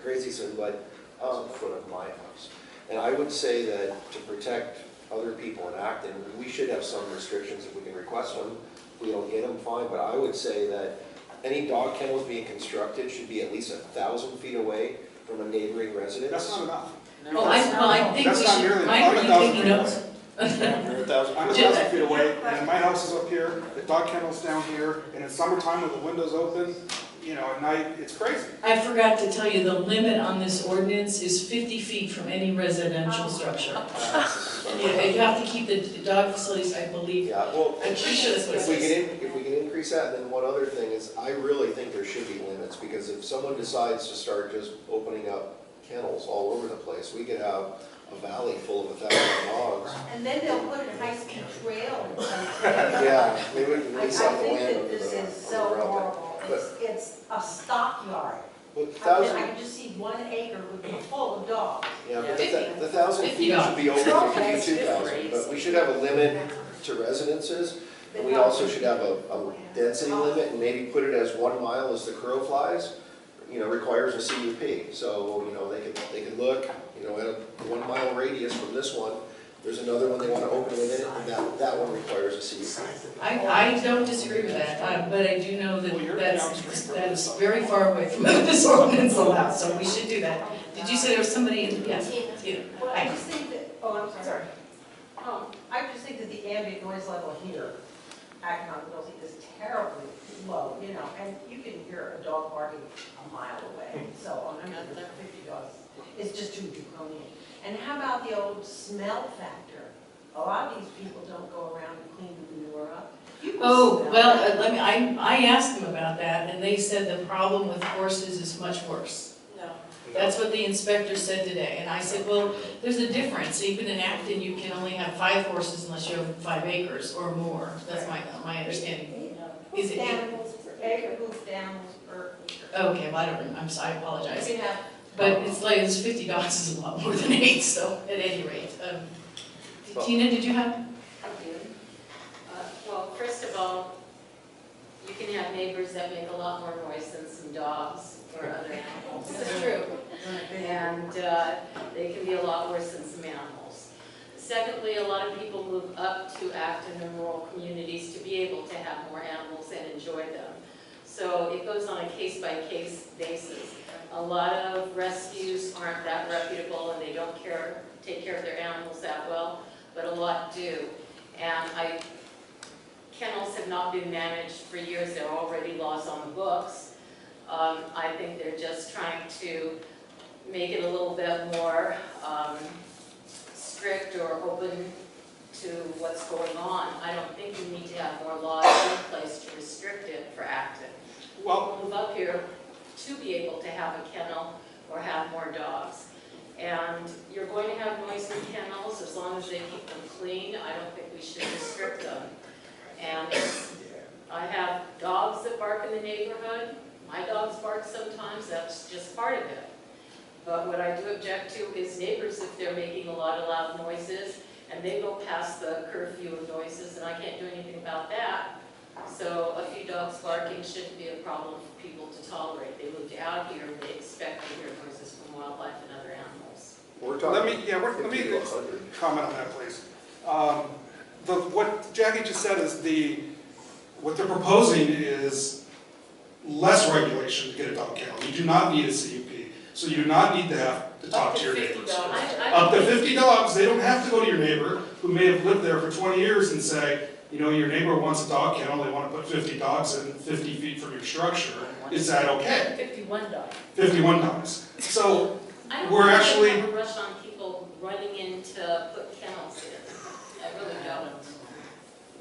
crazy soon. But in front of my house. And I would say that to protect other people in Acton, we should have some restrictions if we can request them. If we don't get them, fine. But I would say that any dog kennels being constructed should be at least 1,000 feet away from a neighboring residence. That's not enough. I think we should, Mike, are you taking notes? I'm 1,000 feet away, and my house is up here, the dog kennel's down here, and in summertime with the windows open, you know, at night, it's crazy. I forgot to tell you, the limit on this ordinance is 50 feet from any residential structure. You have to keep the dog facilities, I believe. Yeah, well, I'm pretty sure that's what it says. if we can increase that, then one other thing is, I really think there should be limits, because if someone decides to start just opening up kennels all over the place, we could have a valley full of 1,000 dogs. And then they'll put a high-speed trail in some Yeah, they would lease out the land. I think that this is so horrible. It's a stockyard. I can just see 1 acre would be full of dogs. Yeah, but the 1,000 feet should be open to 2,000, but we should have a limit to residences. And we also should have a density limit and maybe put it as 1 mile as the crow flies, requires a CUP. So, they could look, at a 1 mile radius from this one. There's another one they want to open within it, and that one requires a CUP. I don't disagree with that, but I do know that that is very far away from what this ordinance allows, so we should do that. Did you say there was somebody in, yes? Well, I just think that, I'm sorry. I just think that the ambient noise level here, Acton Town Council, is terribly low, and you can hear a dog barking a mile away. So, 50 dogs, it's just too draconian. And how about the old smell factor? A lot of these people don't go around and clean the manure up. Oh, well, I asked them about that, and they said the problem with horses is much worse. No. That's what the inspector said today, and I said, well, there's a difference. Even in Acton, you can only have 5 horses unless you have 5 acres or more. That's my understanding. Is it 8? Animals per acre, hoofed animals per acre. Okay, well, I apologize. You can have But it's like, it's 50 dogs is a lot more than 8, so at any rate. Tina, did you have? I do. Well, first of all, you can have neighbors that make a lot more noise than some dogs or other animals. That's true. And they can be a lot worse than some animals. Secondly, a lot of people move up to Acton and rural communities to be able to have more animals and enjoy them. So it goes on a case-by-case basis. A lot of rescues aren't that reputable and they don't take care of their animals that well, but a lot do. And kennels have not been managed for years. There are already laws on the books. I think they're just trying to make it a little bit more strict or open to what's going on. I don't think we need to have more laws in place to restrict it for Acton. Well, move up here to be able to have a kennel or have more dogs. And you're going to have noise in kennels as long as they keep them clean. I don't think we should restrict them. And I have dogs that bark in the neighborhood. My dogs bark sometimes, that's just part of it. But what I do object to is neighbors if they're making a lot of loud noises and they go past the curfew of noises and I can't do anything about that. So a few dogs barking shouldn't be a problem for people to tolerate. They moved out here and they expect to hear noises from wildlife and other animals. Let me comment on that, please. What Jackie just said is what they're proposing is less regulation to get a dog kennel. You do not need a CUP, so you do not need to have to talk to your neighbors. Up to 50 dogs, they don't have to go to your neighbor who may have lived there for 20 years and say, your neighbor wants a dog kennel, they want to put 50 dogs in 50 feet from your structure. Is that okay? 51 dogs. 51 dogs. So we're actually... I don't rush on people running in to put kennels in. I really don't.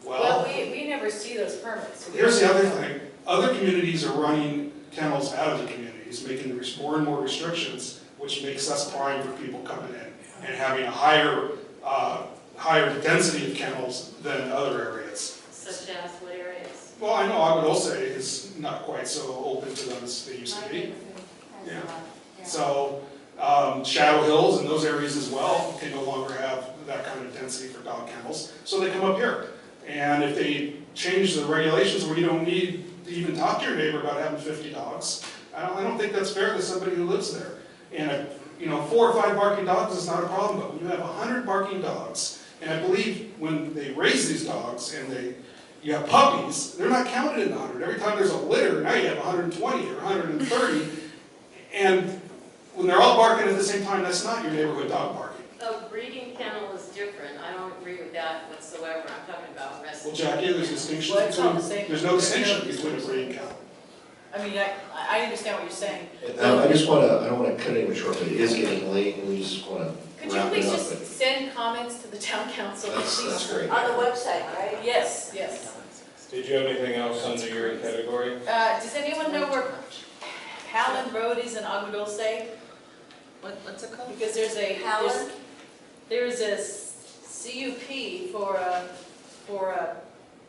Well, we never see those permits. Here's the other thing. Other communities are running kennels out of the communities, making more and more restrictions, which makes us prime for people coming in and having a higher density of kennels than other areas. Such as what areas? Well, I know I would also say is not quite so open to them as they used to be. Yeah. So Shadow Hills and those areas as well can no longer have that kind of density for dog kennels, so they come up here. And if they change the regulations where you don't need to even talk to your neighbor about having 50 dogs, I don't think that's fair to somebody who lives there. And 4 or 5 barking dogs is not a problem, but when you have 100 barking dogs, and I believe when they raise these dogs and you have puppies, they're not counted in the 100. Every time there's a litter, now you have 120 or 130, and when they're all barking at the same time, that's not your neighborhood dog barking. A breeding kennel is different. I don't agree with that whatsoever. I'm talking about rescue. Well, Jackie, there's distinction between, there's no distinction between a breeding kennel. I mean, I understand what you're saying. I just want to, I don't want to cut anyone short, but it is getting late and we just want to Could you please just send comments to the town council? That's great. On the website, right? Yes, yes. Did you have anything else under your category? Does anyone know where Palin Road is in Agua Dulce? What's it called? Because there's a Palin? there's a CUP for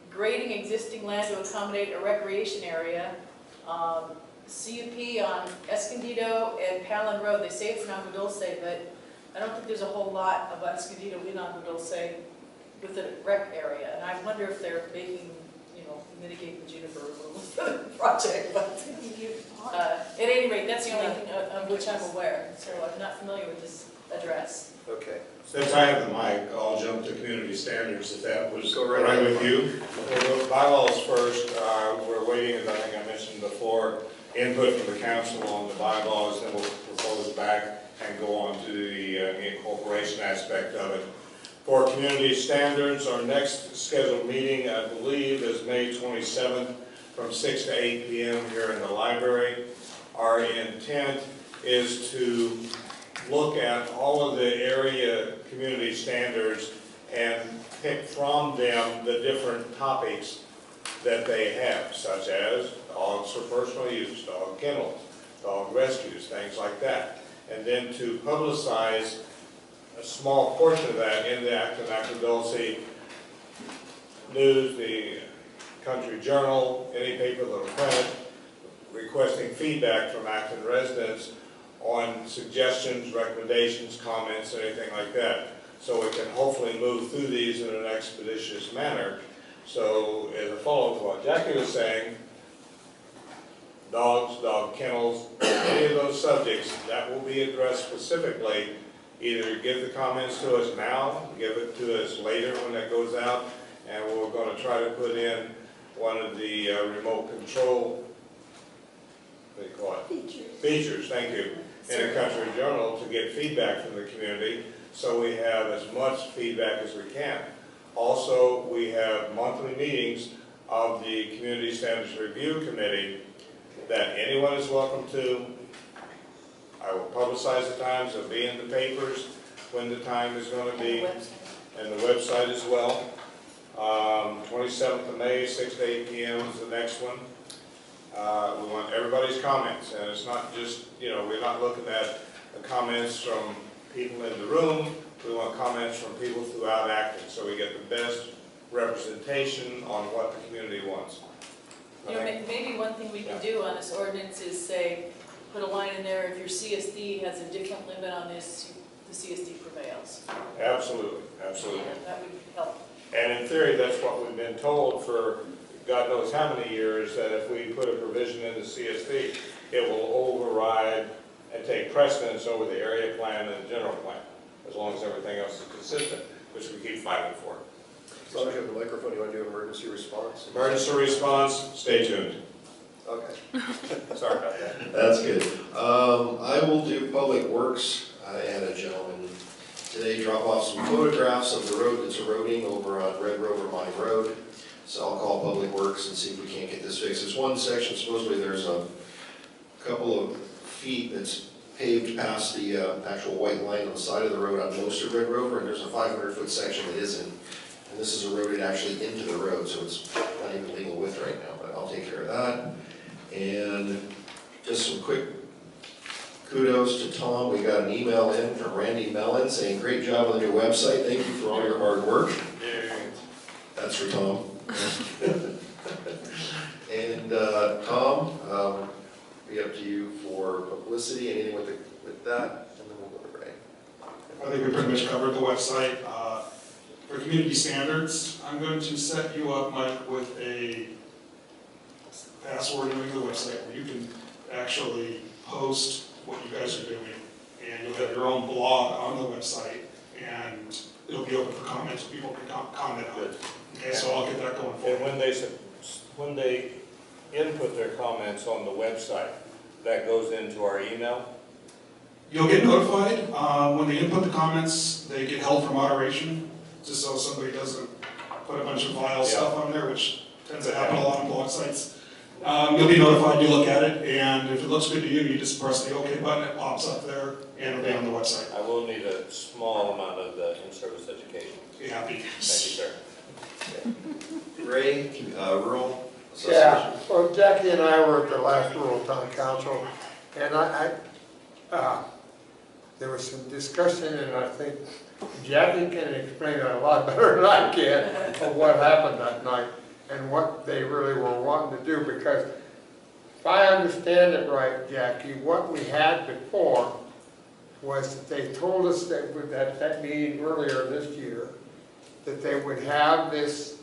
grading existing land to accommodate a recreation area. CUP on Escondido and Palin Road. They say it's in Agua Dulce, but I don't think there's a whole lot of Escondido in Agua Dulce. with a rec area, and I wonder if they're making, mitigate the juniper removal project, but at any rate, that's the only thing of which I'm aware, so I'm not familiar with this address. Okay. Since I have the mic, I'll jump to community standards, if that was Go all right right ahead. with you. Well, the bylaws first, we're waiting, as I think I mentioned before, input from the council on the bylaws, then we'll propose back and go on to the incorporation aspect of it. For community standards, our next scheduled meeting, I believe, is May 27th from 6 to 8 p.m. here in the library. Our intent is to look at all of the area community standards and pick from them the different topics that they have, such as dogs for personal use, dog kennels, dog rescues, things like that. And then to publicize a small portion of that in the Acton Dulce News, the Country Journal, any paper that will print it, requesting feedback from Acton residents on suggestions, recommendations, comments, anything like that. So we can hopefully move through these in an expeditious manner. So as a follow-up to what Jackie was saying, dogs, dog kennels, any of those subjects, that will be addressed specifically. Either give the comments to us now, give it to us later when that goes out, and we're going to try to put in one of the remote control, what do you call it? Features, thank you, in a Country Journal to get feedback from the community, so we have as much feedback as we can. Also, we have monthly meetings of the Community Standards Review Committee that anyone is welcome to. I will publicize the times, it'll be in the papers when the time is going to be, and the website as well. 27th of May, 6 to 8 p.m. is the next one. We want everybody's comments, and it's not just, we're not looking at the comments from people in the room, we want comments from people throughout Acton, so we get the best representation on what the community wants. Maybe one thing we can do on this ordinance is say, put a line in there, if your CSD has a different limit on this, the CSD prevails. Absolutely, absolutely. And that would help. And in theory, that's what we've been told for God knows how many years, that if we put a provision in the CSD, it will override and take precedence over the area plan and the general plan, as long as everything else is consistent, which we keep fighting for. As long as you have the microphone, you want to do emergency response? Emergency response, stay tuned. Okay. Sorry about that. That's good. I will do Public Works. I had a gentleman today drop off some photographs of the road that's eroding over on Red Rover Mine Road. So I'll call Public Works and see if we can't get this fixed. There's one section, supposedly there's a couple of feet that's paved past the actual white line on the side of the road on most of Red Rover, and there's a 500-foot section that isn't. And this is eroded actually into the road, so it's not even legal width right now, but I'll take care of that. And just some quick kudos to Tom. We got an email in from Randy Mellon saying, great job on the new website. Thank you for all your hard work. That's for Tom. And Tom, be up to you for publicity, anything with that, and then we'll go to Ray. I think we pretty much covered the website. For community standards, I'm going to set you up, Mike, with a password link to the website where you can actually post what you guys are doing, and you'll have your own blog on the website, and it'll be open for comments, people can comment on it. Okay, so I'll get that going forward. And when they input their comments on the website, that goes into our email? You'll get notified. When they input the comments, they get held for moderation, just so somebody doesn't put a bunch of vile stuff on there, which tends to happen a lot on blog sites. You'll be notified, you look at it, and if it looks good to you, you just press the OK button, it pops up there, and it'll be on the website. I will need a small amount of in-service education. Be happy. Thank you, sir. Ray, Rural Association. Yeah, well, Jackie and I were at the last Rural Town Council, and there was some discussion, and I think Jackie can explain it a lot better than I can of what happened that night and what they really were wanting to do, because if I understand it right, Jackie, what we had before was that they told us that at that meeting earlier this year that they would have the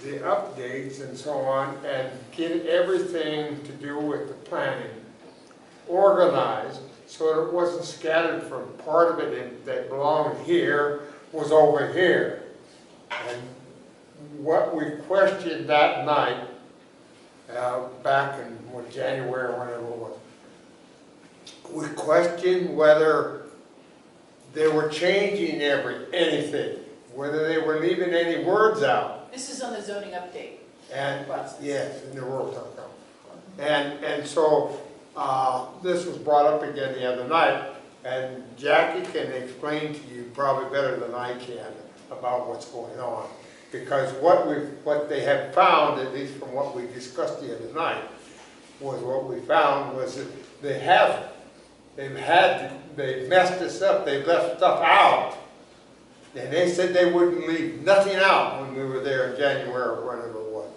updates and so on, and get everything to do with the planning organized so that it wasn't scattered from part of it that belonged here was over here. And what we questioned that night, back in January or whatever it was, we questioned whether they were changing anything, whether they were leaving any words out. This is on the zoning update. And process. yes, in the rural town council. And so this was brought up again the other night, and Jackie can explain to you probably better than I can about what's going on. Because what they have found, at least from what we discussed the other night, was what we found was that they've messed this up, they've left stuff out. And they said they wouldn't leave nothing out when we were there in January or whenever it was.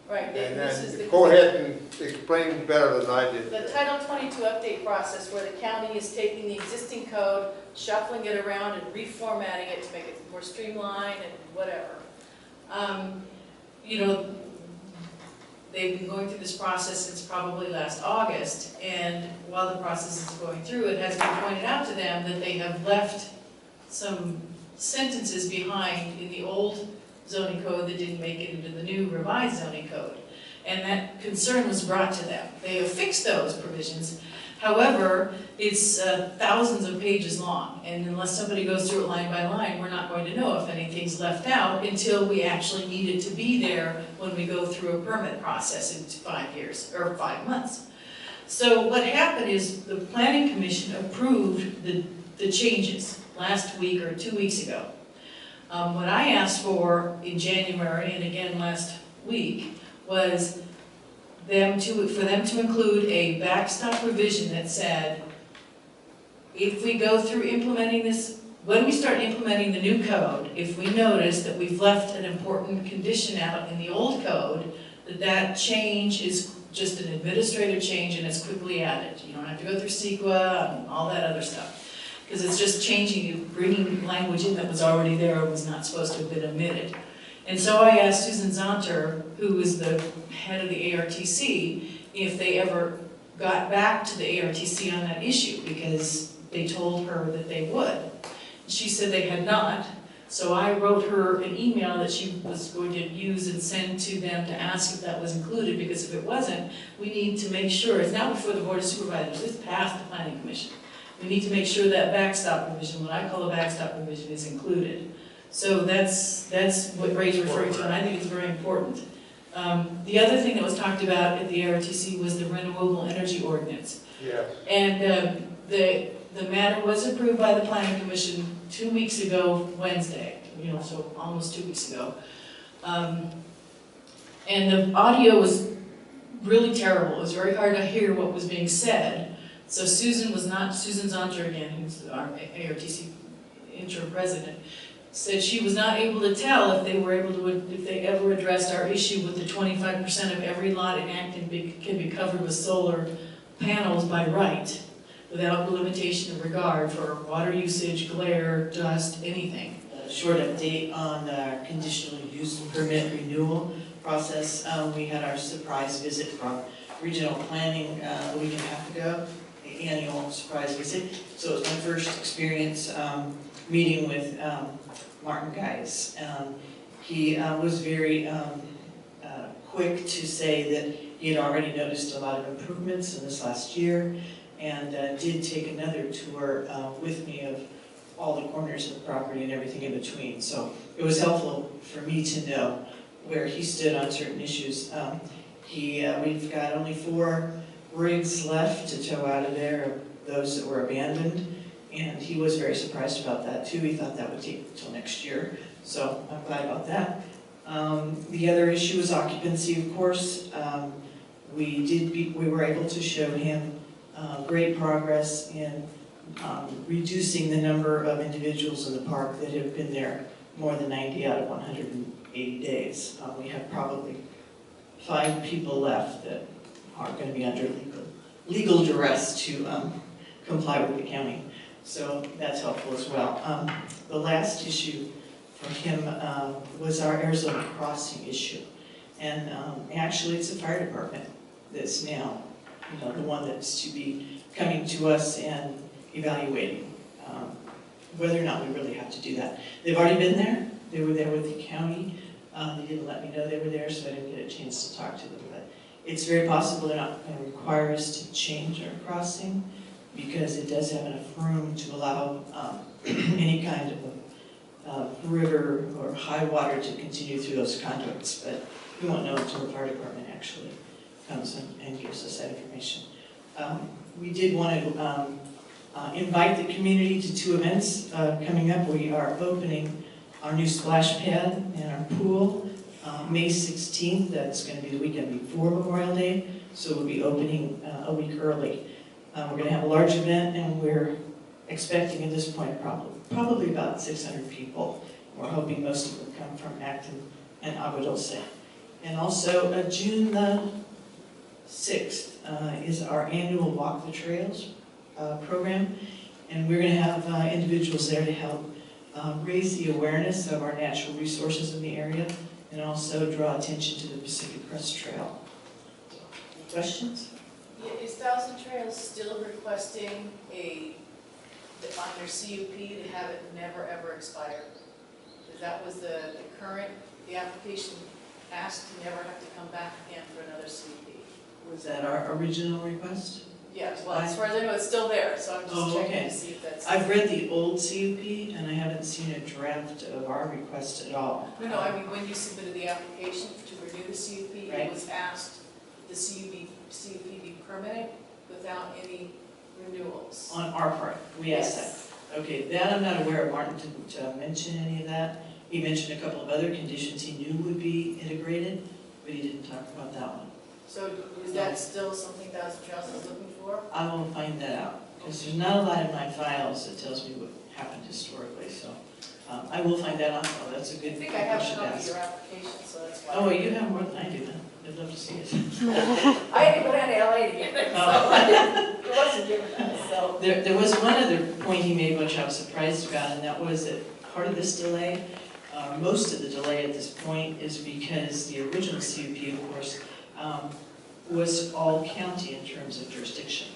Right, And this is then, go ahead and explain better than I did. the Title 22 update process where the county is taking the existing code, shuffling it around and reformatting it to make it more streamlined and whatever. You know, they've been going through this process since probably last August, and while the process is going through, it has been pointed out to them that they have left some sentences behind in the old zoning code that didn't make it into the new revised zoning code. And that concern was brought to them. They have fixed those provisions. However, it's thousands of pages long, and unless somebody goes through it line by line, we're not going to know if anything's left out until we actually need it to be there when we go through a permit process in 5 years, or 5 months. So what happened is the Planning Commission approved the changes last week or 2 weeks ago. What I asked for in January and again last week was for them to include a backstop revision that said, if we go through implementing this, when we start implementing the new code, if we notice that we've left an important condition out in the old code, that change is just an administrative change and it's quickly added. You don't have to go through CEQA and all that other stuff. Because it's just changing, bringing language in that was already there and was not supposed to have been omitted. And so I asked Susan Zonter, who is the head of the ARTC, if they ever got back to the ARTC on that issue, because they told her that they would. She said they had not, so I wrote her an email that she was going to use and send to them to ask if that was included, because if it wasn't, we need to make sure, it's now before the Board of Supervisors, it's past the Planning Commission. We need to make sure that backstop provision, what I call a backstop provision, is included. So that's what Ray's referring to, and I think it's very important. The other thing that was talked about at the ARTC was the renewable energy ordinance. Yeah. And the matter was approved by the Planning Commission 2 weeks ago, Wednesday, so almost 2 weeks ago. And the audio was really terrible. It was very hard to hear what was being said. So Susan Zonter again, who's our ARTC interim president, said she was not able to tell if they ever addressed our issue with the 25% of every lot in Acton can be covered with solar panels by right, without limitation of regard for water usage, glare, dust, anything. A short update on the conditional use permit renewal process. We had our surprise visit from regional planning a week and a half ago, the annual surprise visit. So it was my first experience meeting with Martin Geis. He was very quick to say that he had already noticed a lot of improvements in this last year, and did take another tour with me of all the corners of the property and everything in between. So it was helpful for me to know where he stood on certain issues. We've got only 4 rigs left to tow out of there, those that were abandoned, and he was very surprised about that too. He thought that would take until next year, so I'm glad about that. The other issue is occupancy, of course. We were able to show him great progress in reducing the number of individuals in the park that have been there more than 90 out of 180 days. We have probably 5 people left that are going to be under legal duress to comply with the county. So that's helpful as well. The last issue for him was our Arizona crossing issue. And actually, it's the fire department that's now, the one that's to be coming to us and evaluating whether or not we really have to do that. They've already been there. They were there with the county. They didn't let me know they were there, so I didn't get a chance to talk to them. But it's very possible they're not going to require us to change our crossing because it does have enough room to allow any kind of river or high water to continue through those conduits. But we won't know until the fire department actually comes and gives us that information. We did want to invite the community to 2 events coming up. We are opening our new splash pad and our pool May 16th. That's going to be the weekend before Memorial Day, so we'll be opening a week early. We're going to have a large event, and we're expecting at this point probably about 600 people. We're hoping most of them come from Acton and Agua Dulce. And also June the 6th is our annual Walk the Trails program, and we're going to have individuals there to help raise the awareness of our natural resources in the area and also draw attention to the Pacific Crest Trail. Questions? Is Thousand Trails still requesting on their CUP to have it never ever expire? Because that was the application asked to never have to come back again for another CUP. Was that our original request? Yes, well, as far as I know, it's still there, so I'm just checking to see if that's... I've read the old CUP, and I haven't seen a draft of our request at all. No, I mean, when you submitted the application to renew the CUP, right. It was asked the CUP be permanent without any renewals. On our part, we asked that. Okay, that I'm not aware of. Martin didn't mention any of that. He mentioned a couple of other conditions he knew would be integrated, but he didn't talk about that one. So is that still something Thousand Trails is looking for? I will find that out, because there's not a lot in my files that tells me what happened historically, so I will find that out. Oh, that's a good I question think I have a to copy of ask. your application, so that's why. Oh, well, you have more than I do then. I'd love to see it. I had to go down to LA to get it, so it wasn't given us, so. There was one other point he made, which I was surprised about, and that was that part of this delay, most of the delay at this point, is because the original CUP, of course, was all county in terms of jurisdiction.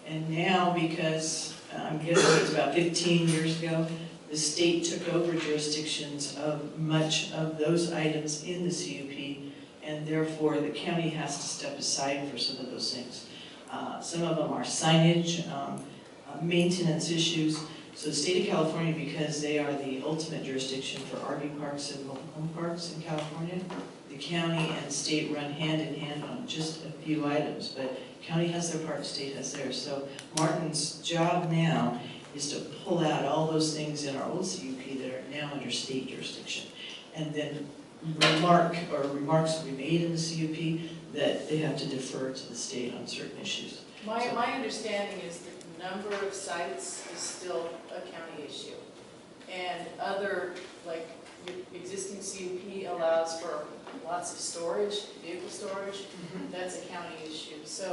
And now, because I'm guessing it's about 15 years ago, the state took over jurisdictions of much of those items in the CUP, and therefore the county has to step aside for some of those things. Some of them are signage, maintenance issues. So the state of California, because they are the ultimate jurisdiction for RV parks and mobile home parks in California, the county and state run hand in hand on just a few items, but county has their part, state has theirs. So Martin's job now is to pull out all those things in our old CUP that are now under state jurisdiction, and then remarks will be made in the CUP that they have to defer to the state on certain issues. My understanding is that the number of sites is still a county issue. And other, like, existing CUP allows for lots of storage, vehicle storage, that's a county issue. So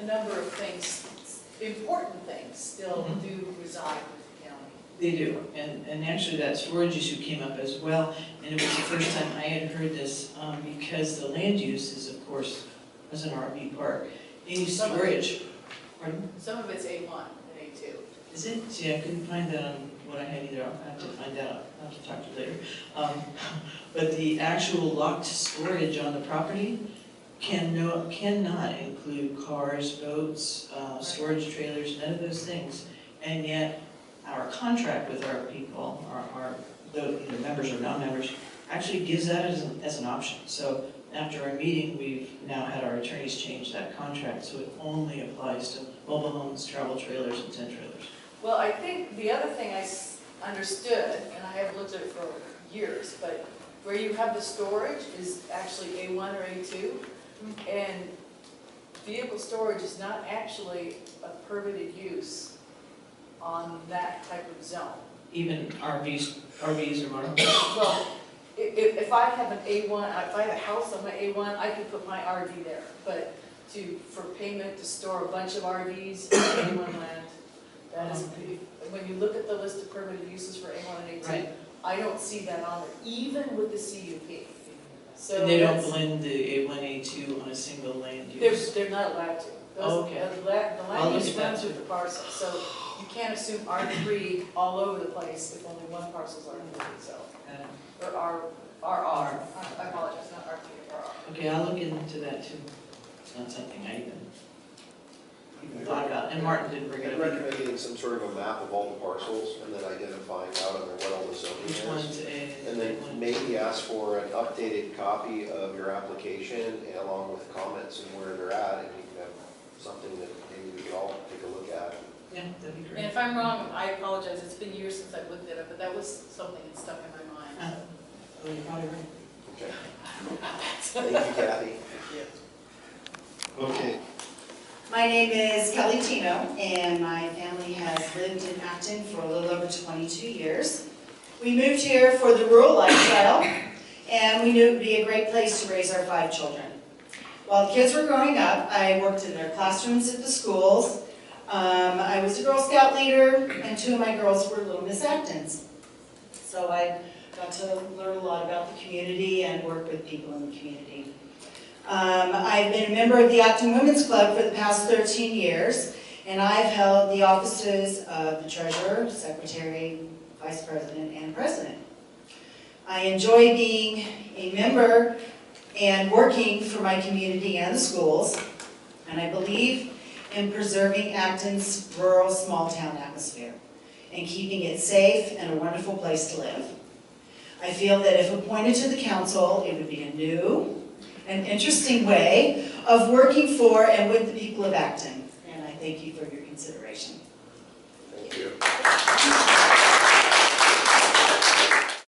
a number of things, important things, still do reside with the county. They do, and actually that storage issue came up as well, and it was the first time I had heard this, because the land use is, of course, as an RV park. Any storage, pardon? Some of it's A1 and A2. Is it? See, I couldn't find that on what I had either. I'll have to find out. I'll have to talk to you later. But the actual locked storage on the property cannot include cars, boats, storage trailers, none of those things. And yet, our contract with our people, the members or non-members, actually gives that as an option. So after our meeting, we've now had our attorneys change that contract, so it only applies to mobile homes, travel trailers, and tent trailers. Well, I think the other thing I understood, and I haven't looked at it for years, but where you have the storage is actually A1 or A2, and vehicle storage is not actually a permitted use on that type of zone. Even RVs or motorhomes? Well, if I have an A1, if I have a house on my A1, I could put my RV there, but for payment to store a bunch of RVs in A1 land, that is, when you look at the list of permitted uses for A1 and A2, I don't see that on there, even with the CUP. So And they don't that's- blend the A1, A2 on a single land use? They're not allowed to. Oh, okay. The I'll land look use at that. runs with the parcel, so you can't assume R3 all over the place if only one parcel's R3, so. Or RR, I apologize, not R3, RR. Okay, I'll look into that too. It's not something I even thought about, and Martin didn't bring it I'd up. recommend getting some sort of a map of all the parcels and then identifying out on there what all the zoning Which is. one's A? And then maybe ask for an updated copy of your application along with comments and where they're at, and you can have something that maybe we could all take a look at. Yeah, that'd be And great. if I'm wrong, I apologize, it's been years since I've looked at it, but that was something that stuck in my mind. Oh, you're probably right. Okay. So. Thank you, Kathy. Okay. My name is Kelly Tino, and my family has lived in Acton for a little over 22 years. We moved here for the rural lifestyle, and we knew it would be a great place to raise our 5 children. While the kids were growing up, I worked in their classrooms at the schools. I was a Girl Scout leader, and 2 of my girls were Little Miss Actons. So I got to learn a lot about the community and work with people in the community. I've been a member of the Acton Women's Club for the past 13 years, and I've held the offices of the treasurer, secretary, vice president, and president. I enjoy being a member and working for my community and the schools, and I believe in preserving Acton's rural small town atmosphere and keeping it safe and a wonderful place to live. I feel that if appointed to the council, it would be a new and interesting way of working for and with the people of Acton. And I thank you for your consideration. Thank you.